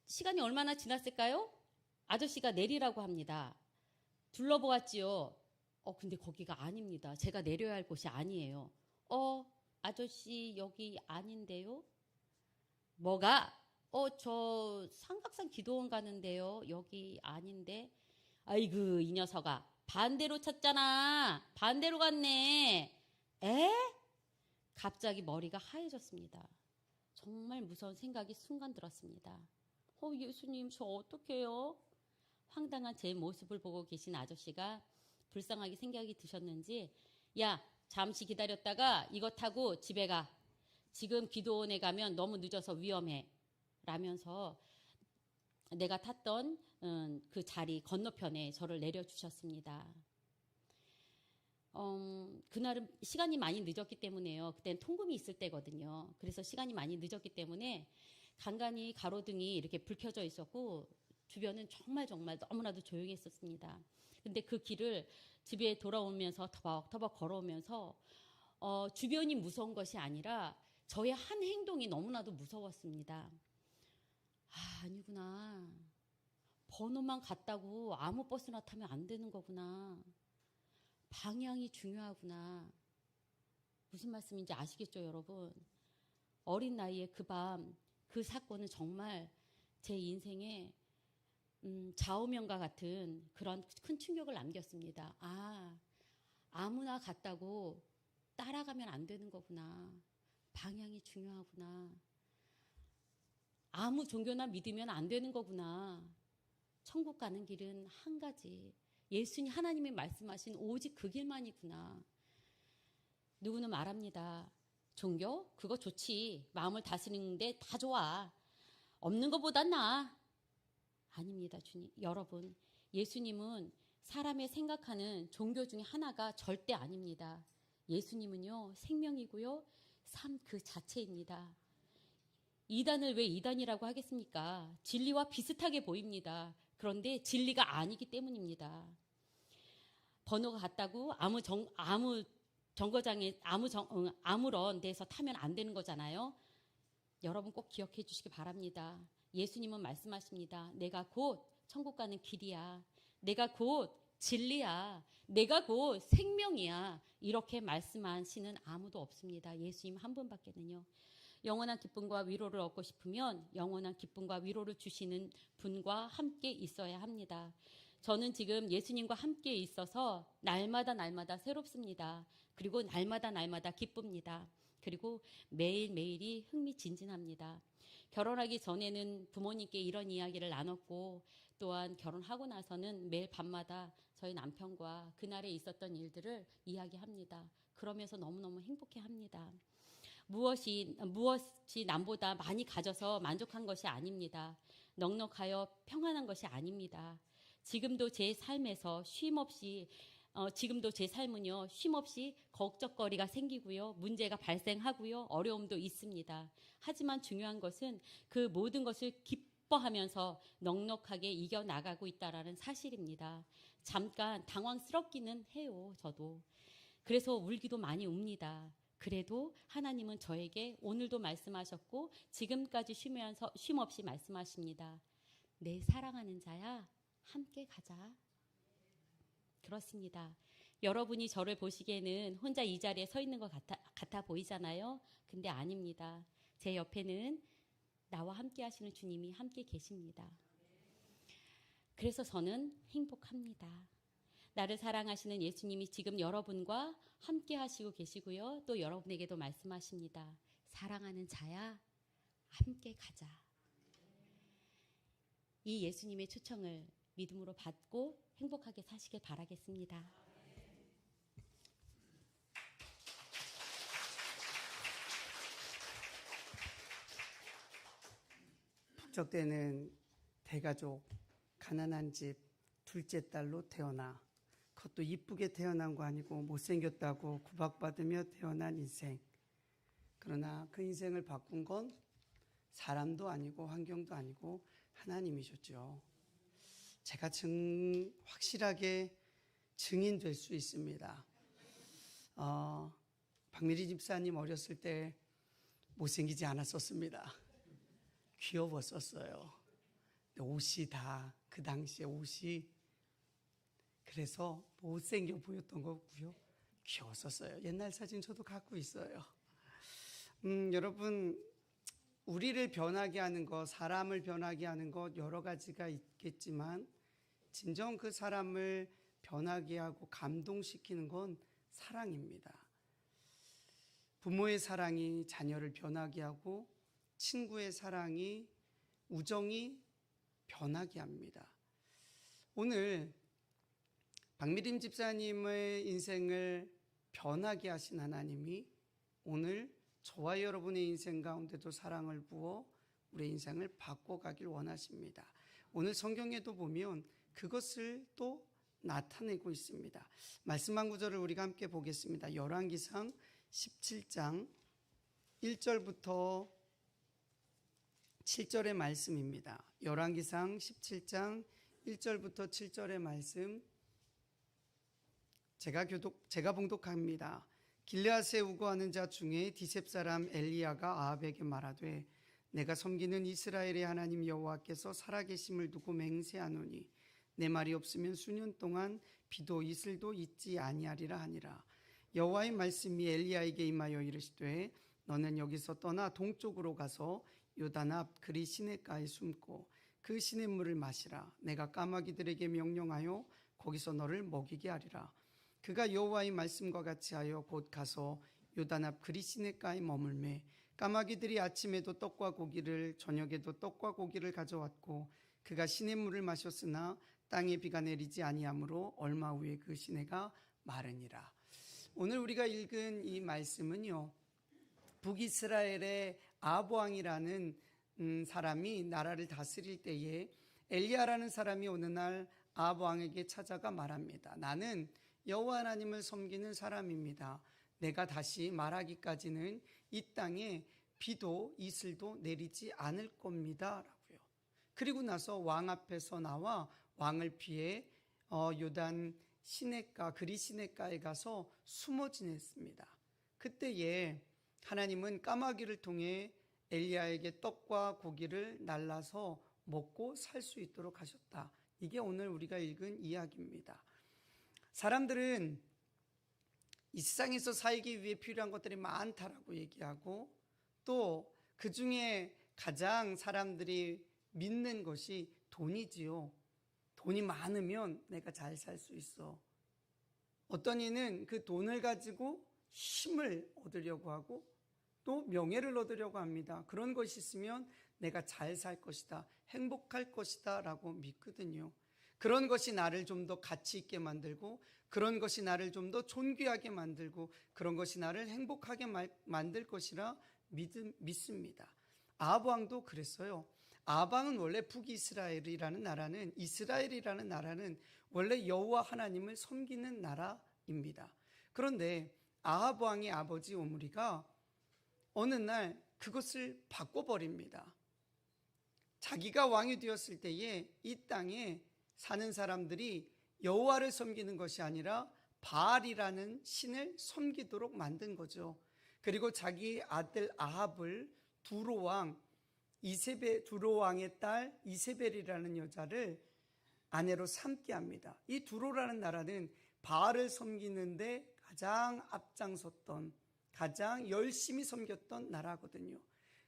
[SPEAKER 4] 시간이 얼마나 지났을까요? 아저씨가 내리라고 합니다. 둘러보았지요. 근데 거기가 아닙니다. 제가 내려야 할 곳이 아니에요. 아저씨 여기 아닌데요? 뭐가? 저 삼각산 기도원 가는데요. 여기 아닌데. 아이고 이 녀석아. 반대로 찾잖아. 반대로 갔네. 에? 갑자기 머리가 하얘졌습니다. 정말 무서운 생각이 순간 들었습니다. 예수님 저 어떡해요? 황당한 제 모습을 보고 계신 아저씨가 불쌍하게 생각이 드셨는지 야 잠시 기다렸다가 이거 타고 집에 가. 지금 기도원에 가면 너무 늦어서 위험해. 라면서 내가 탔던 그 자리 건너편에 저를 내려주셨습니다. 그날은 시간이 많이 늦었기 때문에요. 그때는 통금이 있을 때거든요. 그래서 시간이 많이 늦었기 때문에 간간히 가로등이 이렇게 불 켜져 있었고 주변은 정말 너무나도 조용했었습니다. 근데 그 길을 집에 돌아오면서 터벅터벅 걸어오면서 주변이 무서운 것이 아니라 저의 한 행동이 너무나도 무서웠습니다. 아니구나. 번호만 같다고 아무 버스나 타면 안 되는 거구나. 방향이 중요하구나. 무슨 말씀인지 아시겠죠, 여러분? 어린 나이에 그 밤, 그 사건은 정말 제 인생에 좌우명과 같은 그런 큰 충격을 남겼습니다. 아무나 같다고 따라가면 안 되는 거구나. 방향이 중요하구나. 아무 종교나 믿으면 안 되는 거구나. 천국 가는 길은 한 가지. 예수님 하나님이 말씀하신 오직 그 길만이구나. 누구는 말합니다. 종교? 그거 좋지. 마음을 다스리는데 다 좋아. 없는 것보단 나아. 아닙니다, 주님. 여러분, 예수님은 사람의 생각하는 종교 중에 하나가 절대 아닙니다. 예수님은요, 생명이고요, 삶 그 자체입니다. 이단을 왜 이단이라고 하겠습니까? 진리와 비슷하게 보입니다. 그런데 진리가 아니기 때문입니다. 번호가 같다고 정거장에 아무런 데서 타면 안 되는 거잖아요. 여러분 꼭 기억해 주시기 바랍니다. 예수님은 말씀하십니다. 내가 곧 천국 가는 길이야. 내가 곧 진리야. 내가 곧 생명이야. 이렇게 말씀하시는 아무도 없습니다. 예수님 한 분밖에는요. 영원한 기쁨과 위로를 얻고 싶으면 영원한 기쁨과 위로를 주시는 분과 함께 있어야 합니다. 저는 지금 예수님과 함께 있어서 날마다 새롭습니다. 그리고 날마다 기쁩니다. 그리고 매일매일이 흥미진진합니다. 결혼하기 전에는 부모님께 이런 이야기를 나눴고 또한 결혼하고 나서는 매일 밤마다 저희 남편과 그날에 있었던 일들을 이야기합니다. 그러면서 너무너무 행복해합니다. 무엇이 남보다 많이 가져서 만족한 것이 아닙니다. 넉넉하여 평안한 것이 아닙니다. 지금도 제 삶은요, 쉼없이 걱정거리가 생기고요, 문제가 발생하고요, 어려움도 있습니다. 하지만 중요한 것은 그 모든 것을 기뻐하면서 넉넉하게 이겨나가고 있다는 사실입니다. 잠깐 당황스럽기는 해요, 저도. 그래서 울기도 많이 웁니다. 그래도 하나님은 저에게 오늘도 말씀하셨고 지금까지 쉼없이 말씀하십니다. 내 사랑하는 자야, 함께 가자. 그렇습니다. 여러분이 저를 보시기에는 혼자 이 자리에 서 있는 것 같아 보이잖아요. 근데 아닙니다. 제 옆에는 나와 함께 하시는 주님이 함께 계십니다. 그래서 저는 행복합니다. 나를 사랑하시는 예수님이 지금 여러분과 함께 하시고 계시고요. 또 여러분에게도 말씀하십니다. 사랑하는 자야, 함께 가자. 이 예수님의 초청을 믿음으로 받고 행복하게 사시길 바라겠습니다.
[SPEAKER 1] 북적대는 대가족, 가난한 집 둘째 딸로 태어나 그것도 이쁘게 태어난 거 아니고 못생겼다고 구박받으며 태어난 인생. 그러나 그 인생을 바꾼 건 사람도 아니고 환경도 아니고 하나님이셨죠. 제가 확실하게 증인될 수 있습니다. 박미리 집사님 어렸을 때 못생기지 않았었습니다. 귀여웠었어요. 옷이 다 그 당시에 옷이 그래서 못생겨 보였던 거고요. 귀여웠었어요. 옛날 사진 저도 갖고 있어요. 여러분, 우리를 변하게 하는 것, 사람을 변하게 하는 것 여러 가지가 있겠지만 진정 그 사람을 변하게 하고 감동시키는 건 사랑입니다. 부모의 사랑이 자녀를 변하게 하고 친구의 사랑이, 우정이 변하게 합니다. 오늘 박미림 집사님의 인생을 변하게 하신 하나님이 오늘 저와 여러분의 인생 가운데도 사랑을 부어 우리의 인생을 바꿔가길 원하십니다. 오늘 성경에도 보면 그것을 또 나타내고 있습니다. 말씀 한 구절을 우리가 함께 보겠습니다. 열왕기상 17장 1절부터 7절의 말씀입니다. 열왕기상 17장 1절부터 7절의 말씀 제가 봉독합니다. 길르앗에 우거하는 자 중에 디셉 사람 엘리야가 아합에게 말하되 내가 섬기는 이스라엘의 하나님 여호와께서 살아계심을 두고 맹세하노니 내 말이 없으면 수년 동안 비도 이슬도 있지 아니하리라 하니라. 여호와의 말씀이 엘리야에게 임하여 이르시되 너는 여기서 떠나 동쪽으로 가서 요단 앞 그리 시냇가에 숨고 그 시냇물을 마시라. 내가 까마귀들에게 명령하여 거기서 너를 먹이게 하리라. 그가 여호와의 말씀과 같이 하여 곧 가서 요단 앞 그리시네가에 머물매 까마귀들이 아침에도 떡과 고기를 저녁에도 떡과 고기를 가져왔고 그가 시냇물을 마셨으나 땅에 비가 내리지 아니하므로 얼마 후에 그 시내가 마르니라. 오늘 우리가 읽은 이 말씀은요, 북이스라엘의 아합 왕이라는 사람이 나라를 다스릴 때에 엘리야라는 사람이 어느 날 아합 왕에게 찾아가 말합니다. 나는 여호와 하나님을 섬기는 사람입니다. 내가 다시 말하기까지는 이 땅에 비도 이슬도 내리지 않을 겁니다 라고요. 그리고 나서 왕 앞에서 나와 왕을 피해 요단 시냇가 그리시네가에 가서 숨어 지냈습니다. 그때에 하나님은 까마귀를 통해 엘리야에게 떡과 고기를 날라서 먹고 살 수 있도록 하셨다. 이게 오늘 우리가 읽은 이야기입니다. 사람들은 이 세상에서 살기 위해 필요한 것들이 많다라고 얘기하고 또 그 중에 가장 사람들이 믿는 것이 돈이지요. 돈이 많으면 내가 잘 살 수 있어. 어떤 이는 그 돈을 가지고 힘을 얻으려고 하고 또 명예를 얻으려고 합니다. 그런 것이 있으면 내가 잘 살 것이다, 행복할 것이다 라고 믿거든요. 그런 것이 나를 좀 더 가치 있게 만들고 그런 것이 나를 좀 더 존귀하게 만들고 그런 것이 나를 행복하게 만들 것이라 믿습니다. 아합 왕도 그랬어요. 아합 왕은 원래 북이스라엘이라는 나라는 원래 여호와 하나님을 섬기는 나라입니다. 그런데 아합 왕의 아버지 오므리가 어느 날 그것을 바꿔버립니다. 자기가 왕이 되었을 때에 이 땅에 사는 사람들이 여호와를 섬기는 것이 아니라 바알이라는 신을 섬기도록 만든 거죠. 그리고 자기 아들 아합을 두로왕의 딸 이세벨이라는 여자를 아내로 삼게 합니다. 이 두로라는 나라는 바알을 섬기는데 가장 앞장섰던, 가장 열심히 섬겼던 나라거든요.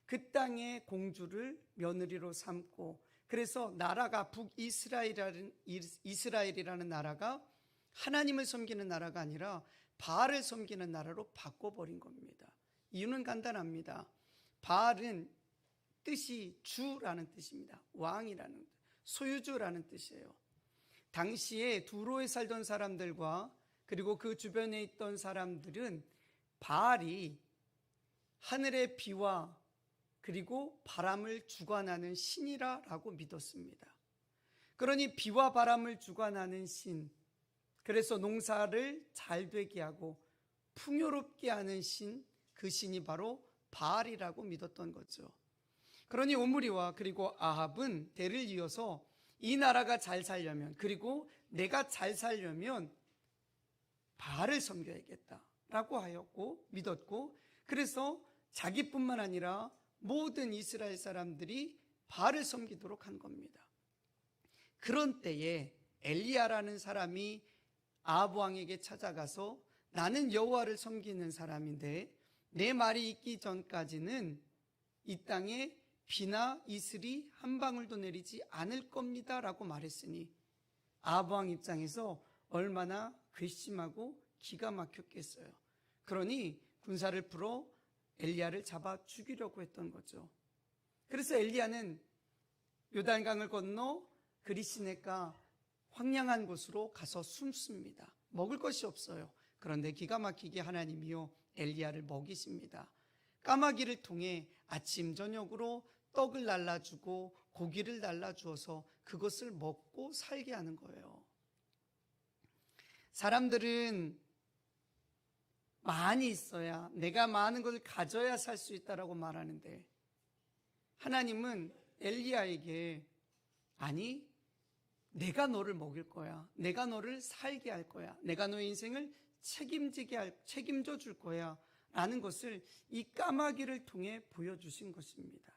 [SPEAKER 1] 그 땅의 공주를 며느리로 삼고, 그래서 나라가 북이스라엘이라는 나라가 하나님을 섬기는 나라가 아니라 바알을 섬기는 나라로 바꿔버린 겁니다. 이유는 간단합니다. 바알은 뜻이 주라는 뜻입니다. 왕이라는, 소유주라는 뜻이에요. 당시에 두로에 살던 사람들과 그리고 그 주변에 있던 사람들은 바알이 하늘의 비와 그리고 바람을 주관하는 신이라고 믿었습니다. 그러니 비와 바람을 주관하는 신, 그래서 농사를 잘 되게 하고 풍요롭게 하는 신, 그 신이 바로 바알이라고 믿었던 거죠. 그러니 오므리와 그리고 아합은 대를 이어서 이 나라가 잘 살려면, 그리고 내가 잘 살려면 바알을 섬겨야겠다라고 하였고 믿었고, 그래서 자기뿐만 아니라 모든 이스라엘 사람들이 바알을 섬기도록 한 겁니다. 그런 때에 엘리야라는 사람이 아합 왕에게 찾아가서 나는 여호와를 섬기는 사람인데 내 말이 있기 전까지는 이 땅에 비나 이슬이 한 방울도 내리지 않을 겁니다 라고 말했으니 아합 왕 입장에서 얼마나 괘씸하고 기가 막혔겠어요. 그러니 군사를 풀어 엘리야를 잡아 죽이려고 했던 거죠. 그래서 엘리야는 요단강을 건너 그리시네가 황량한 곳으로 가서 숨습니다. 먹을 것이 없어요. 그런데 기가 막히게 하나님이요 엘리야를 먹이십니다. 까마귀를 통해 아침 저녁으로 떡을 날라주고 고기를 날라주어서 그것을 먹고 살게 하는 거예요. 사람들은 많이 있어야, 내가 많은 걸 가져야 살 수 있다라고 말하는데 하나님은 엘리야에게 아니, 내가 너를 먹일 거야. 내가 너를 살게 할 거야. 내가 너의 인생을 책임져 줄 거야 라는 것을 이 까마귀를 통해 보여주신 것입니다.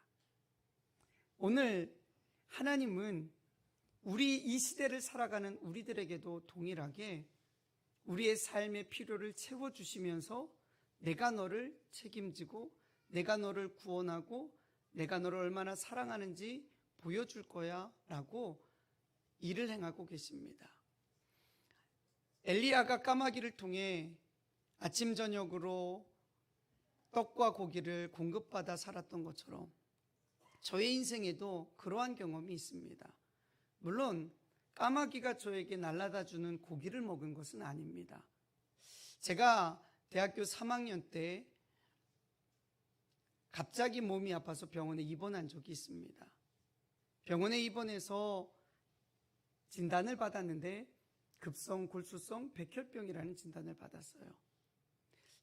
[SPEAKER 1] 오늘 하나님은 우리 이 시대를 살아가는 우리들에게도 동일하게 우리의 삶의 필요를 채워주시면서 내가 너를 책임지고 내가 너를 구원하고 내가 너를 얼마나 사랑하는지 보여줄 거야 라고 일을 행하고 계십니다. 엘리야가 까마귀를 통해 아침 저녁으로 떡과 고기를 공급받아 살았던 것처럼 저의 인생에도 그러한 경험이 있습니다. 물론 까마귀가 저에게 날라다 주는 고기를 먹은 것은 아닙니다. 제가 대학교 3학년 때 갑자기 몸이 아파서 병원에 입원한 적이 있습니다. 병원에 입원해서 진단을 받았는데 급성 골수성 백혈병이라는 진단을 받았어요.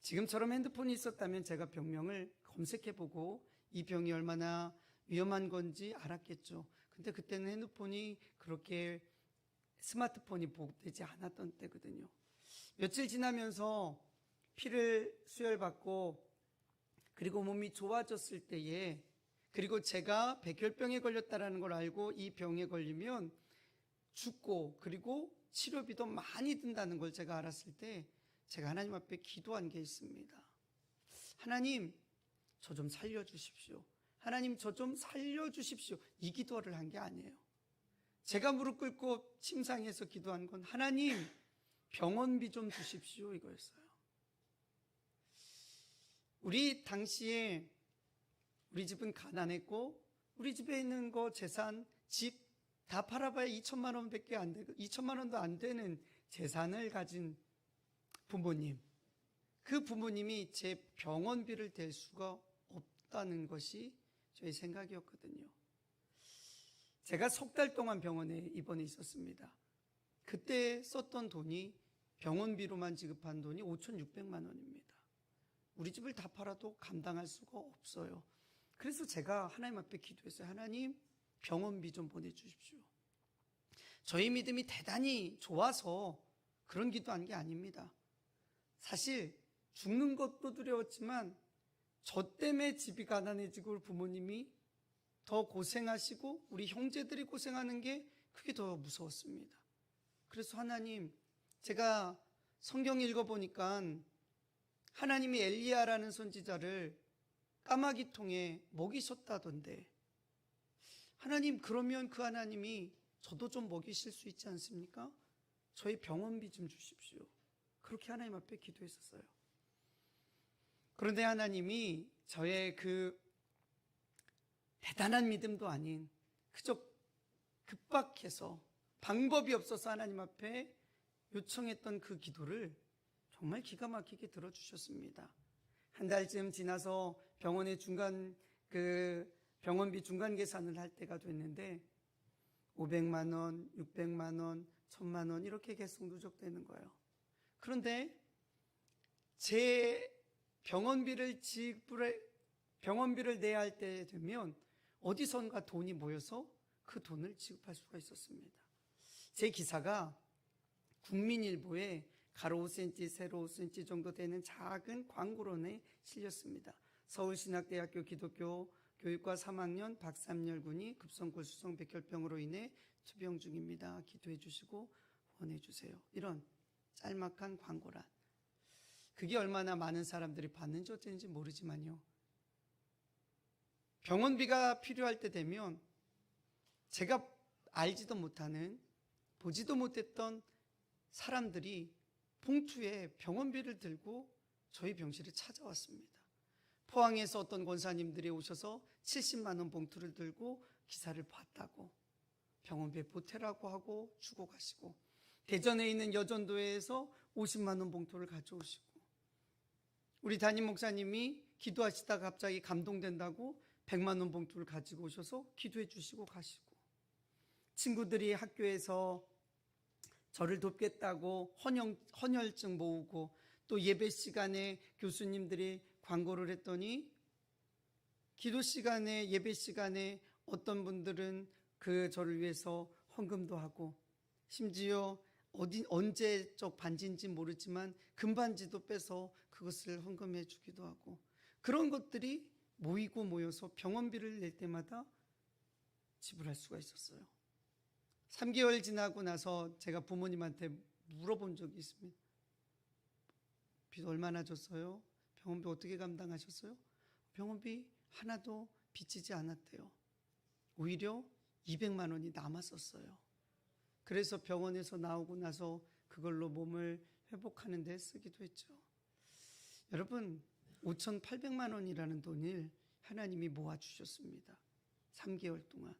[SPEAKER 1] 지금처럼 핸드폰이 있었다면 제가 병명을 검색해보고 이 병이 얼마나 위험한 건지 알았겠죠. 근데 그때는 핸드폰이 그렇게 스마트폰이 보급되지 않았던 때거든요. 며칠 지나면서 피를 수혈받고 그리고 몸이 좋아졌을 때에, 그리고 제가 백혈병에 걸렸다는 걸 알고 이 병에 걸리면 죽고 그리고 치료비도 많이 든다는 걸 제가 알았을 때 제가 하나님 앞에 기도한 게 있습니다. 하나님, 저 좀 살려주십시오. 하나님, 저 좀 살려주십시오. 이 기도를 한 게 아니에요. 제가 무릎 꿇고 침상에서 기도한 건 하나님, 병원비 좀 주십시오, 이거였어요. 우리 당시에 우리 집은 가난했고 우리 집에 있는 거 재산, 집 다 팔아봐야 2천만 원밖에 안 되고 2천만 원도 안 되는 재산을 가진 부모님, 그 부모님이 제 병원비를 댈 수가 없다는 것이 저의 생각이었거든요. 제가 석 달 동안 병원에 입원해 있었습니다. 그때 썼던 돈이, 병원비로만 지급한 돈이 5,600만 원입니다. 우리 집을 다 팔아도 감당할 수가 없어요. 그래서 제가 하나님 앞에 기도했어요. 하나님, 병원비 좀 보내주십시오. 저희 믿음이 대단히 좋아서 그런 기도한 게 아닙니다. 사실 죽는 것도 두려웠지만 저 때문에 집이 가난해지고 부모님이 더 고생하시고 우리 형제들이 고생하는 게 그게 더 무서웠습니다. 그래서 하나님, 제가 성경 읽어보니까 하나님이 엘리야라는 선지자를 까마귀 통에 먹이셨다던데, 하나님, 그러면 그 하나님이 저도 좀 먹이실 수 있지 않습니까? 저희 병원비 좀 주십시오. 그렇게 하나님 앞에 기도했었어요. 그런데 하나님이 저의 그 대단한 믿음도 아닌 그저 급박해서 방법이 없어서 하나님 앞에 요청했던 그 기도를 정말 기가 막히게 들어주셨습니다. 한 달쯤 지나서 병원의 병원비 중간 계산을 할 때가 됐는데 500만 원, 600만 원, 1000만 원 이렇게 계속 누적되는 거예요. 그런데 제 병원비를 내야 할 때 되면 어디선가 돈이 모여서 그 돈을 지급할 수가 있었습니다. 제 기사가 국민일보에 가로 5cm, 세로 5cm 정도 되는 작은 광고론에 실렸습니다. 서울신학대학교 기독교 교육과 3학년 박삼열 군이 급성골수성 백혈병으로 인해 투병 중입니다. 기도해 주시고 후원해 주세요. 이런 짤막한 광고란. 그게 얼마나 많은 사람들이 봤는지 어쩐지 모르지만요, 병원비가 필요할 때 되면 제가 알지도 못하는, 보지도 못했던 사람들이 봉투에 병원비를 들고 저희 병실에 찾아왔습니다. 포항에서 어떤 권사님들이 오셔서 70만 원 봉투를 들고 기사를 봤다고 병원비에 보태라고 하고 주고 가시고, 대전에 있는 여전도회에서 50만 원 봉투를 가져오시고, 우리 담임 목사님이 기도하시다가 갑자기 감동된다고 100만 원 봉투를 가지고 오셔서 기도해 주시고 가시고, 친구들이 학교에서 저를 돕겠다고 헌혈증 모으고, 또 예배 시간에 교수님들이 광고를 했더니 기도 시간에, 예배 시간에 어떤 분들은 저를 위해서 헌금도 하고, 심지어 언제적 반지인지 모르지만 금반지도 빼서 그것을 헌금해 주기도 하고, 그런 것들이 모여서 병원비를 낼 때마다 지불할 수가 있었어요. 3개월 지나고 나서 제가 부모님한테 물어본 적이 있습니다. 빚 얼마나 줬어요? 병원비 어떻게 감당하셨어요? 병원비 하나도 빚지지 않았대요. 오히려 200만 원이 남았었어요. 그래서 병원에서 나오고 나서 그걸로 몸을 회복하는 데 쓰기도 했죠. 여러분, 5,800만 원이라는 돈을 하나님이 모아주셨습니다. 3개월 동안.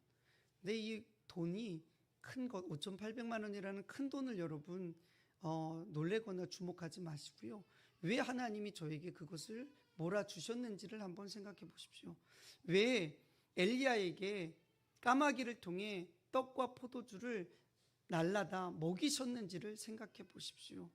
[SPEAKER 1] 근데 이 돈이 큰 것, 5,800만 원이라는 큰 돈을 여러분 놀래거나 주목하지 마시고요. 왜 하나님이 저에게 그것을 몰아주셨는지를 한번 생각해 보십시오. 왜 엘리야에게 까마귀를 통해 떡과 포도주를 날라다 먹이셨는지를 생각해 보십시오.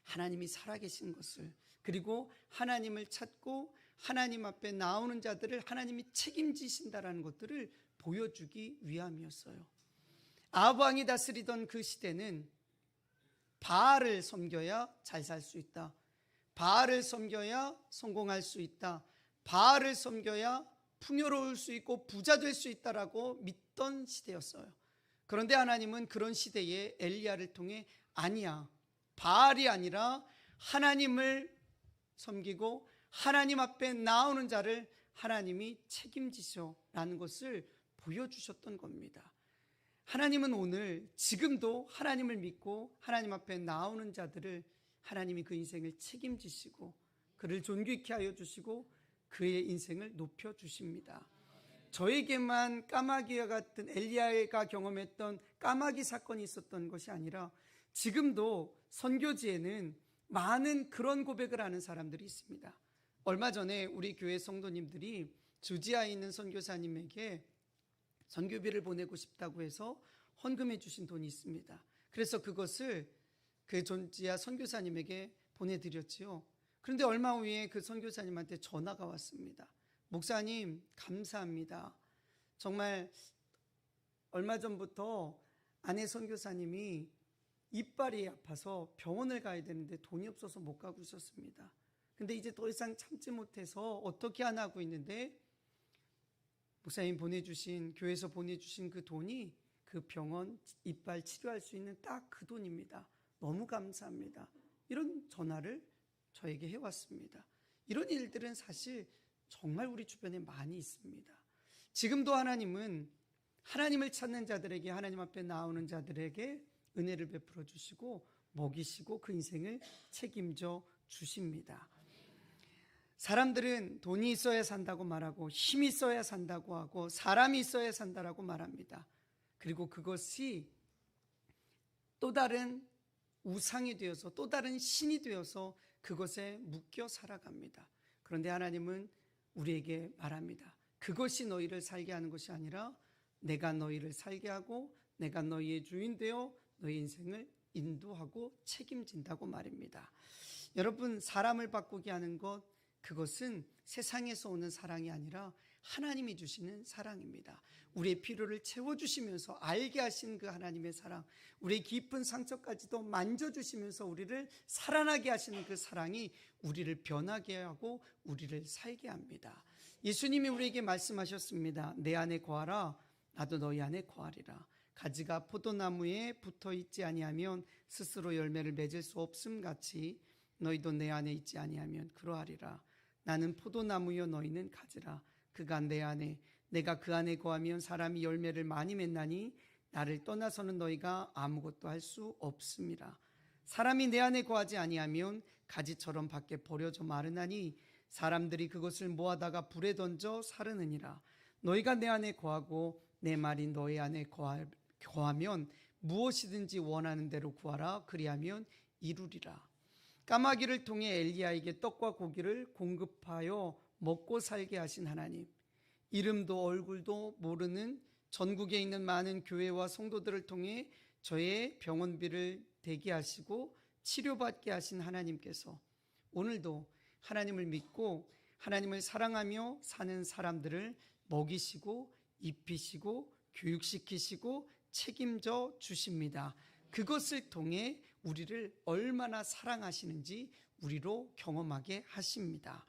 [SPEAKER 1] 하나님이 살아계신 것을, 그리고 하나님을 찾고 하나님 앞에 나오는 자들을 하나님이 책임지신다라는 것들을 보여주기 위함이었어요. 아합 왕이 다스리던 그 시대는 바알을 섬겨야 잘 살 수 있다, 바알을 섬겨야 성공할 수 있다, 바알을 섬겨야 풍요로울 수 있고 부자 될 수 있다라고 믿던 시대였어요. 그런데 하나님은 그런 시대에 엘리야를 통해 아니야, 바알이 아니라 하나님을 섬기고 하나님 앞에 나오는 자를 하나님이 책임지셔라는 것을 보여주셨던 겁니다. 하나님은 오늘 지금도 하나님을 믿고 하나님 앞에 나오는 자들을 하나님이 그 인생을 책임지시고 그를 존귀케 하여 주시고 그의 인생을 높여주십니다. 저에게만 까마귀와 같은 엘리야가 경험했던 까마귀 사건이 있었던 것이 아니라 지금도 선교지에는 많은 그런 고백을 하는 사람들이 있습니다. 얼마 전에 우리 교회 성도님들이 주지아에 있는 선교사님에게 선교비를 보내고 싶다고 해서 헌금해 주신 돈이 있습니다. 그래서 그것을 그 주지아 선교사님에게 보내드렸지요. 그런데 얼마 후에 그 선교사님한테 전화가 왔습니다. 목사님, 감사합니다. 정말 얼마 전부터 아내 선교사님이 이빨이 아파서 병원을 가야 되는데 돈이 없어서 못 가고 있었습니다. 근데 이제 더 이상 참지 못해서 어떻게 하나 하고 있는데 목사님 보내주신, 교회에서 보내주신 그 돈이 그 병원 이빨 치료할 수 있는 딱 그 돈입니다. 너무 감사합니다. 이런 전화를 저에게 해왔습니다. 이런 일들은 사실 정말 우리 주변에 많이 있습니다. 지금도 하나님은 하나님을 찾는 자들에게, 하나님 앞에 나오는 자들에게 은혜를 베풀어 주시고 먹이시고 그 인생을 책임져 주십니다. 사람들은 돈이 있어야 산다고 말하고 힘이 있어야 산다고 하고 사람이 있어야 산다라고 말합니다. 그리고 그것이 또 다른 우상이 되어서 또 다른 신이 되어서 그것에 묶여 살아갑니다. 그런데 하나님은 우리에게 말합니다. 그것이 너희를 살게 하는 것이 아니라 내가 너희를 살게 하고 내가 너희의 주인 되어 너희 인생을 인도하고 책임진다고 말입니다. 여러분, 사람을 바꾸게 하는 것, 그것은 세상에서 오는 사랑이 아니라 하나님이 주시는 사랑입니다. 우리의 필요를 채워주시면서 알게 하신 그 하나님의 사랑, 우리의 깊은 상처까지도 만져주시면서 우리를 살아나게 하시는 그 사랑이 우리를 변하게 하고 우리를 살게 합니다. 예수님이 우리에게 말씀하셨습니다. 내 안에 거하라, 나도 너희 안에 거하리라. 가지가 포도나무에 붙어있지 아니하면 스스로 열매를 맺을 수 없음 같이 너희도 내 안에 있지 아니하면 그러하리라. 나는 포도나무요 너희는 가지라. 그가 내 안에, 내가 그 안에 거하면 사람이 열매를 많이 맺나니 나를 떠나서는 너희가 아무것도 할 수 없음이라. 사람이 내 안에 거하지 아니하면 가지처럼 밖에 버려져 마르나니 사람들이 그것을 모아다가 불에 던져 사르느니라. 너희가 내 안에 거하고 내 말이 너희 안에 거하면 무엇이든지 원하는 대로 구하라. 그리하면 이루리라. 까마귀를 통해 엘리야에게 떡과 고기를 공급하여 먹고 살게 하신 하나님, 이름도 얼굴도 모르는 전국에 있는 많은 교회와 성도들을 통해 저의 병원비를 대게 하시고 치료받게 하신 하나님께서 오늘도 하나님을 믿고 하나님을 사랑하며 사는 사람들을 먹이시고 입히시고 교육시키시고 책임져 주십니다. 그것을 통해 우리를 얼마나 사랑하시는지 우리로 경험하게 하십니다.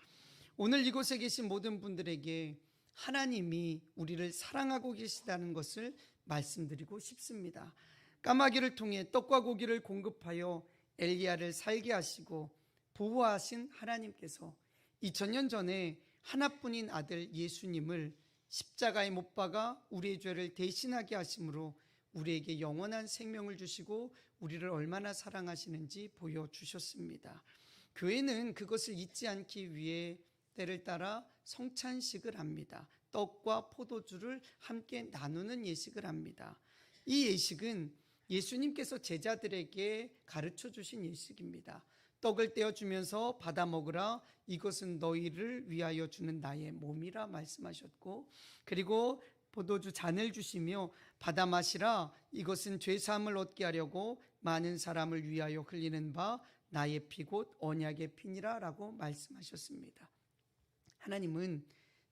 [SPEAKER 1] 오늘 이곳에 계신 모든 분들에게 하나님이 우리를 사랑하고 계시다는 것을 말씀드리고 싶습니다. 까마귀를 통해 떡과 고기를 공급하여 엘리야를 살게 하시고 보호하신 하나님께서 2000년 전에 하나뿐인 아들 예수님을 십자가에 못 박아 우리의 죄를 대신하게 하심으로 우리에게 영원한 생명을 주시고 우리를 얼마나 사랑하시는지 보여주셨습니다. 교회는 그것을 잊지 않기 위해 때를 따라 성찬식을 합니다. 떡과 포도주를 함께 나누는 예식을 합니다. 이 예식은 예수님께서 제자들에게 가르쳐 주신 예식입니다. 떡을 떼어주면서 받아 먹으라, 이것은 너희를 위하여 주는 나의 몸이라 말씀하셨고, 그리고 포도주 잔을 주시며 받아 마시라, 이것은 죄사함을 얻게 하려고 많은 사람을 위하여 흘리는 바 나의 피 곧 언약의 피니라 라고 말씀하셨습니다. 하나님은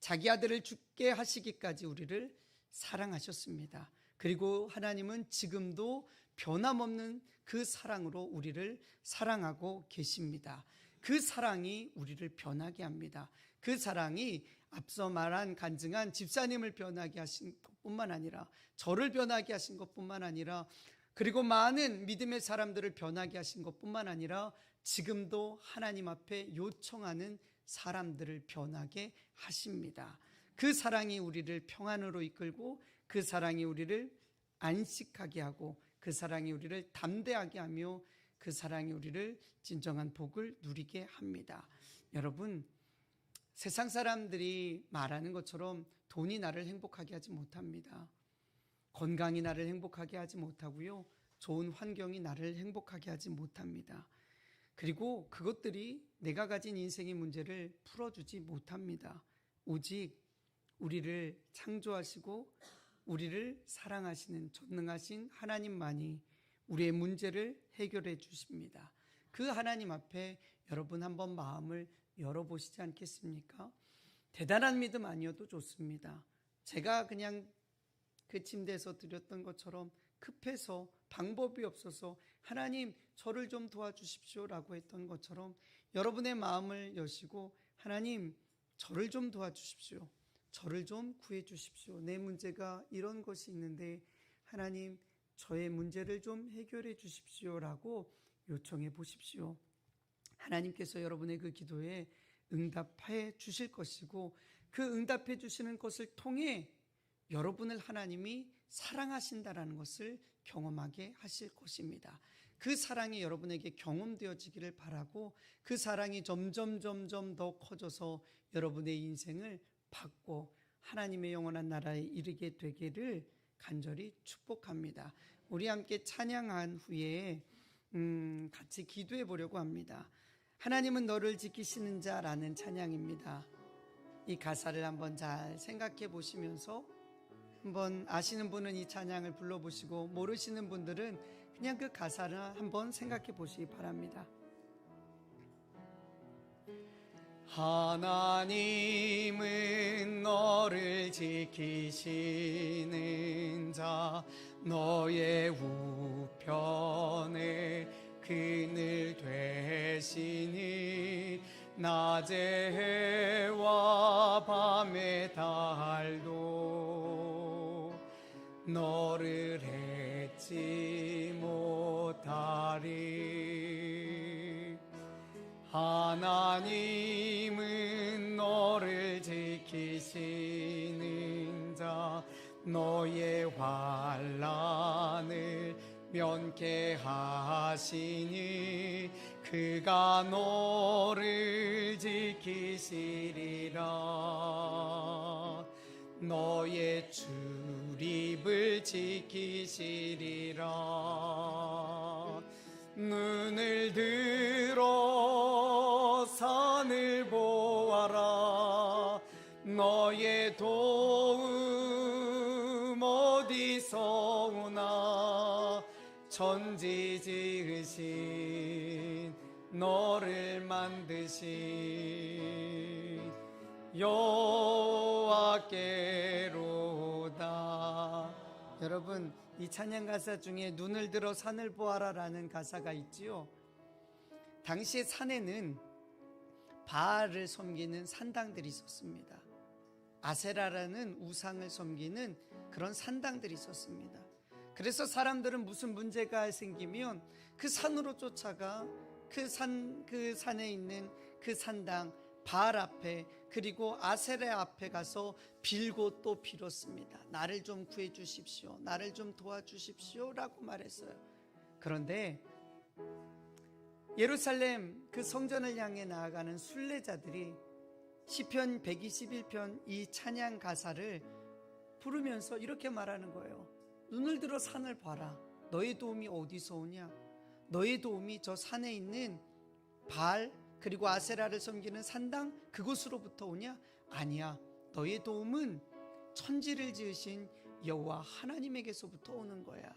[SPEAKER 1] 자기 아들을 죽게 하시기까지 우리를 사랑하셨습니다. 그리고 하나님은 지금도 변함없는 그 사랑으로 우리를 사랑하고 계십니다. 그 사랑이 우리를 변하게 합니다. 그 사랑이 앞서 말한 간증한 집사님을 변하게 하신 것뿐만 아니라, 저를 변하게 하신 것뿐만 아니라, 그리고 많은 믿음의 사람들을 변하게 하신 것뿐만 아니라 지금도 하나님 앞에 요청하는 사람들을 변하게 하십니다. 그 사랑이 우리를 평안으로 이끌고, 그 사랑이 우리를 안식하게 하고, 그 사랑이 우리를 담대하게 하며, 그 사랑이 우리를 진정한 복을 누리게 합니다. 여러분, 세상 사람들이 말하는 것처럼 돈이 나를 행복하게 하지 못합니다. 건강이 나를 행복하게 하지 못하고요, 좋은 환경이 나를 행복하게 하지 못합니다. 그리고 그것들이 내가 가진 인생의 문제를 풀어주지 못합니다. 오직 우리를 창조하시고 우리를 사랑하시는 전능하신 하나님만이 우리의 문제를 해결해 주십니다. 그 하나님 앞에 여러분 한번 마음을 열어보시지 않겠습니까? 대단한 믿음 아니어도 좋습니다. 제가 그냥 그 침대에서 드렸던 것처럼 급해서 방법이 없어서 하나님 저를 좀 도와주십시오 라고 했던 것처럼 여러분의 마음을 여시고 하나님 저를 좀 도와주십시오. 저를 좀 구해 주십시오. 내 문제가 이런 것이 있는데 하나님 저의 문제를 좀 해결해 주십시오 라고 요청해 보십시오. 하나님께서 여러분의 그 기도에 응답해 주실 것이고, 그 응답해 주시는 것을 통해 여러분을 하나님이 사랑하신다라는 것을 경험하게 하실 것입니다. 그 사랑이 여러분에게 경험되어지기를 바라고, 그 사랑이 점점 더 커져서 여러분의 인생을 바꿔 하나님의 영원한 나라에 이르게 되기를 간절히 축복합니다. 우리 함께 찬양한 후에 같이 기도해 보려고 합니다. 하나님은 너를 지키시는 자라는 찬양입니다. 이 가사를 한번 잘 생각해 보시면서 한번 아시는 분은 이 찬양을 불러보시고, 모르시는 분들은 그냥 그 가사를 한번 생각해 보시기 바랍니다.
[SPEAKER 2] 하나님은 너를 지키시는 자, 너의 우편에 그늘 되시니, 낮의 해와 밤의 달도 너를 잊지 못하리. 하나님은 너를 지키시는 자, 너의 환난을 면케하시니, 그가 너를 지키시리라. 너의 출입을 지키시리라. 눈을 들어 산을 보아라. 너의 도움 어디서 오나. 천지 지으신 너를 만드신 여호와께로다.
[SPEAKER 1] 여러분, 이 찬양 가사 중에 눈을 들어 산을 보아라 라는 가사가 있지요. 당시에 산에는 바알을 섬기는 산당들이 있었습니다. 아세라라는 우상을 섬기는 그런 산당들이 있었습니다. 그래서 사람들은 무슨 문제가 생기면 그 산으로 쫓아가 그 산에 있는 그 산당 바알 앞에 그리고 아세라 앞에 가서 빌고 또 빌었습니다. 나를 좀 구해 주십시오. 나를 좀 도와주십시오 라고 말했어요. 그런데 예루살렘 그 성전을 향해 나아가는 순례자들이 시편 121편 이 찬양 가사를 부르면서 이렇게 말하는 거예요. 눈을 들어 산을 봐라. 너의 도움이 어디서 오냐? 너의 도움이 저 산에 있는 바알 그리고 아세라를 섬기는 산당 그곳으로부터 오냐? 아니야. 너의 도움은 천지를 지으신 여호와 하나님에게서부터 오는 거야.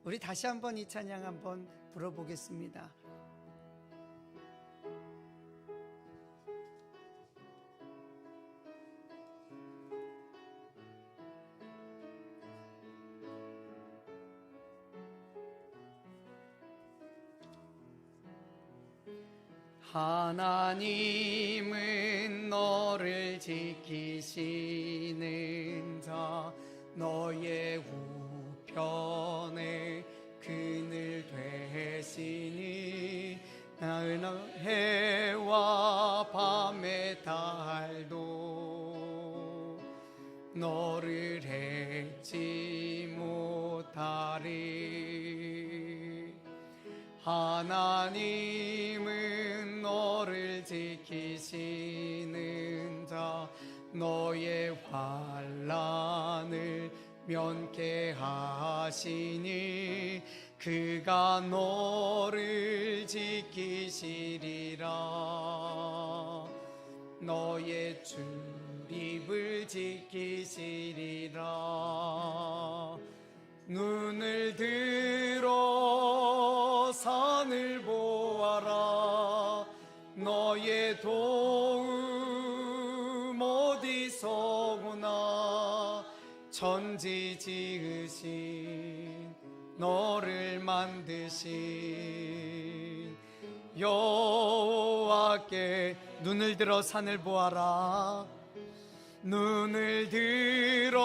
[SPEAKER 1] 우리 다시 한번 이 찬양 한번 불러보겠습니다. 하나님은 너를 지키시는 자, 너의 우편에 그늘 되시니 나은 해와 밤의 달도 너를 잊지 못하리. 하나님은 너를 지키시는 자, 너의 환난을 면케하시니 그가 너를 지키시리라. 너의 출입을 지키시리라. 눈을 들어 산을 보아라. 너의 도움 어디서 오나? 천지 지으신 너를 만드신 여호와께 눈을 들어 산을 보아라. 눈을 들어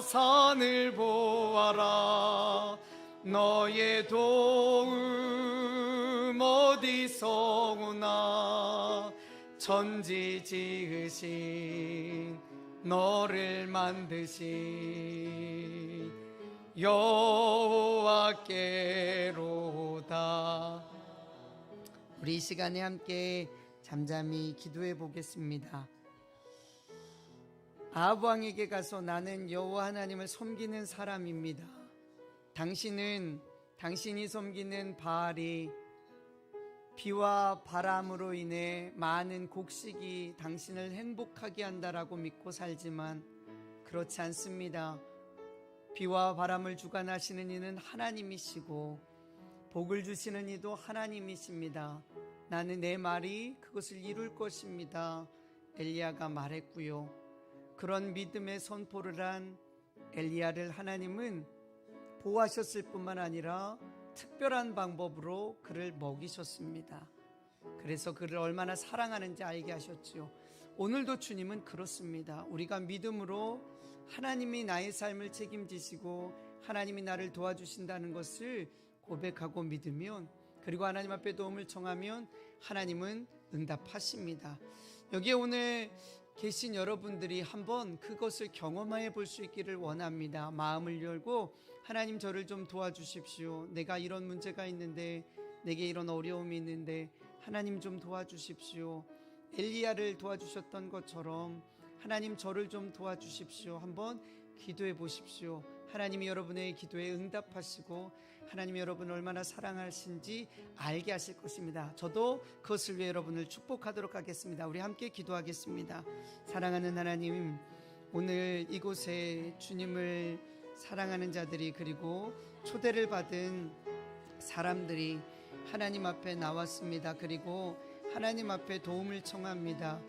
[SPEAKER 1] 산을 보아라. 너의 도움 어디서 오나? 천지 지으신 너를 만드신 여호와께로다. 우리 이 시간에 함께 잠잠히 기도해 보겠습니다. 아합 왕에게 가서 나는 여호와 하나님을 섬기는 사람입니다. 당신이 섬기는 바알이 비와 바람으로 인해 많은 곡식이 당신을 행복하게 한다라고 믿고 살지만 그렇지 않습니다. 비와 바람을 주관하시는 이는 하나님이시고 복을 주시는 이도 하나님이십니다. 나는 내 말이 그것을 이룰 것입니다. 엘리야가 말했고요. 그런 믿음의 선포를 한 엘리야를 하나님은 보호하셨을 뿐만 아니라 특별한 방법으로 그를 먹이셨습니다. 그래서 그를 얼마나 사랑하는지 알게 하셨지요. 오늘도 주님은 그렇습니다. 우리가 믿음으로 하나님이 나의 삶을 책임지시고 하나님이 나를 도와주신다는 것을 고백하고 믿으면, 그리고 하나님 앞에 도움을 청하면 하나님은 응답하십니다. 여기에 오늘 계신 여러분들이 한번 그것을 경험해 볼 수 있기를 원합니다. 마음을 열고 하나님 저를 좀 도와주십시오. 내가 이런 문제가 있는데, 내게 이런 어려움이 있는데 하나님 좀 도와주십시오. 엘리야를 도와주셨던 것처럼 하나님 저를 좀 도와주십시오. 한번 기도해 보십시오. 하나님이 여러분의 기도에 응답하시고 하나님이 여러분을 얼마나 사랑하신지 알게 하실 것입니다. 저도 그것을 위해 여러분을 축복하도록 하겠습니다. 우리 함께 기도하겠습니다. 사랑하는 하나님, 오늘 이곳에 주님을 사랑하는 자들이, 그리고 초대를 받은 사람들이 하나님 앞에 나왔습니다. 그리고 하나님 앞에 도움을 청합니다.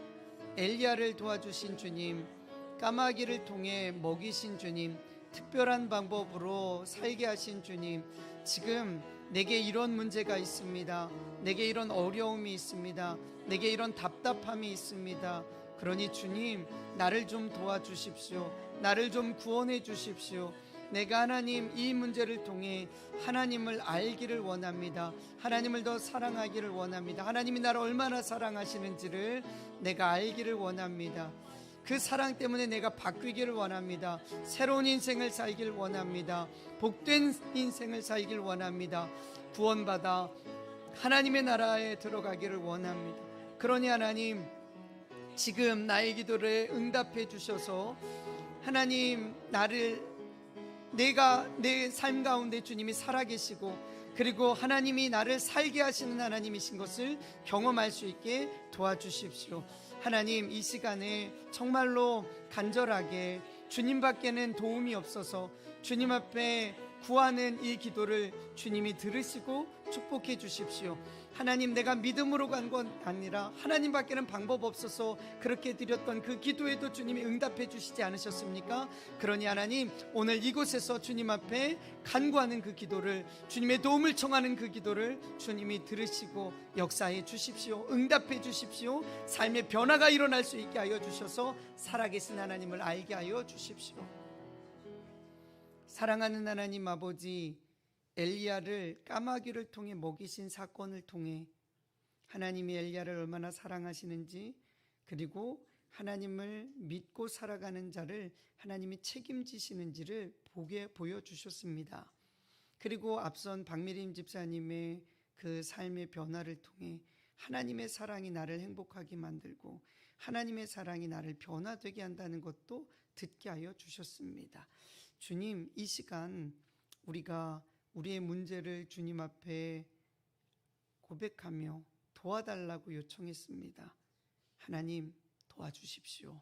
[SPEAKER 1] 엘리야를 도와주신 주님, 까마귀를 통해 먹이신 주님, 특별한 방법으로 살게 하신 주님, 지금 내게 이런 문제가 있습니다. 내게 이런 어려움이 있습니다. 내게 이런 답답함이 있습니다. 그러니 주님, 나를 좀 도와주십시오. 나를 좀 구원해 주십시오. 내가 하나님 이 문제를 통해 하나님을 알기를 원합니다. 하나님을 더 사랑하기를 원합니다. 하나님이 나를 얼마나 사랑하시는지를 내가 알기를 원합니다. 그 사랑 때문에 내가 바뀌기를 원합니다. 새로운 인생을 살길 원합니다. 복된 인생을 살길 원합니다. 구원받아 하나님의 나라에 들어가기를 원합니다. 그러니 하나님, 지금 나의 기도를 응답해 주셔서 하나님, 내가 내 삶 가운데 주님이 살아계시고 그리고 하나님이 나를 살게 하시는 하나님이신 것을 경험할 수 있게 도와주십시오. 하나님, 이 시간에 정말로 간절하게 주님밖에는 도움이 없어서 주님 앞에 구하는 이 기도를 주님이 들으시고 축복해 주십시오. 하나님, 내가 믿음으로 간 건 아니라 하나님밖에는 방법 없어서 그렇게 드렸던 그 기도에도 주님이 응답해 주시지 않으셨습니까? 그러니 하나님, 오늘 이곳에서 주님 앞에 간구하는 그 기도를, 주님의 도움을 청하는 그 기도를 주님이 들으시고 역사해 주십시오. 응답해 주십시오. 삶의 변화가 일어날 수 있게 하여 주셔서 살아계신 하나님을 알게 하여 주십시오. 사랑하는 하나님 아버지, 엘리야를 까마귀를 통해 먹이신 사건을 통해 하나님이 엘리야를 얼마나 사랑하시는지, 그리고 하나님을 믿고 살아가는 자를 하나님이 책임지시는지를 보여주셨습니다. 그리고 앞선 박미림 집사님의 그 삶의 변화를 통해 하나님의 사랑이 나를 행복하게 만들고 하나님의 사랑이 나를 변화되게 한다는 것도 듣게 하여 주셨습니다. 주님, 이 시간 우리가 우리의 문제를 주님 앞에 고백하며 도와달라고 요청했습니다. 하나님, 도와주십시오.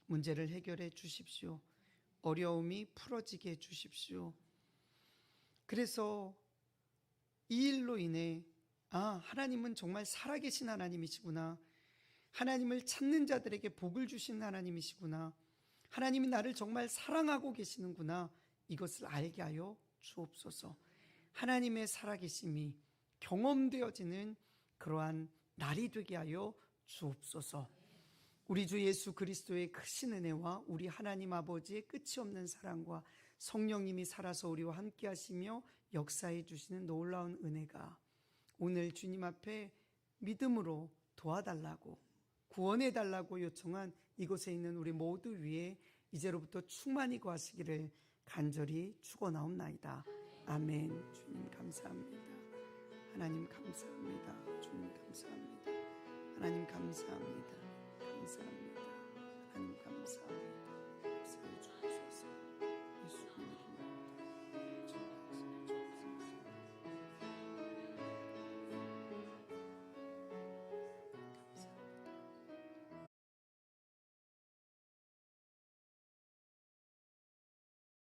[SPEAKER 1] 문제를 해결해 주십시오. 어려움이 풀어지게 해 주십시오. 그래서 이 일로 인해 하나님은 정말 살아계신 하나님이시구나, 하나님을 찾는 자들에게 복을 주신 하나님이시구나, 하나님이 나를 정말 사랑하고 계시는구나, 이것을 알게 하여 주옵소서. 하나님의 살아계심이 경험되어지는 그러한 날이 되게 하여 주옵소서. 우리 주 예수 그리스도의 크신 은혜와 우리 하나님 아버지의 끝이 없는 사랑과 성령님이 살아서 우리와 함께 하시며 역사해 주시는 놀라운 은혜가 오늘 주님 앞에 믿음으로 도와달라고, 구원해 달라고 요청한 이곳에 있는 우리 모두 위에 이제로부터 충만히 거하시기를 간절히 축원하옵나이다. 아멘. 주님 감사합니다. 하나님 감사합니다. 주님 감사합니다. 하나님 감사합니다. 감사합니다. 하나님 감사합니다.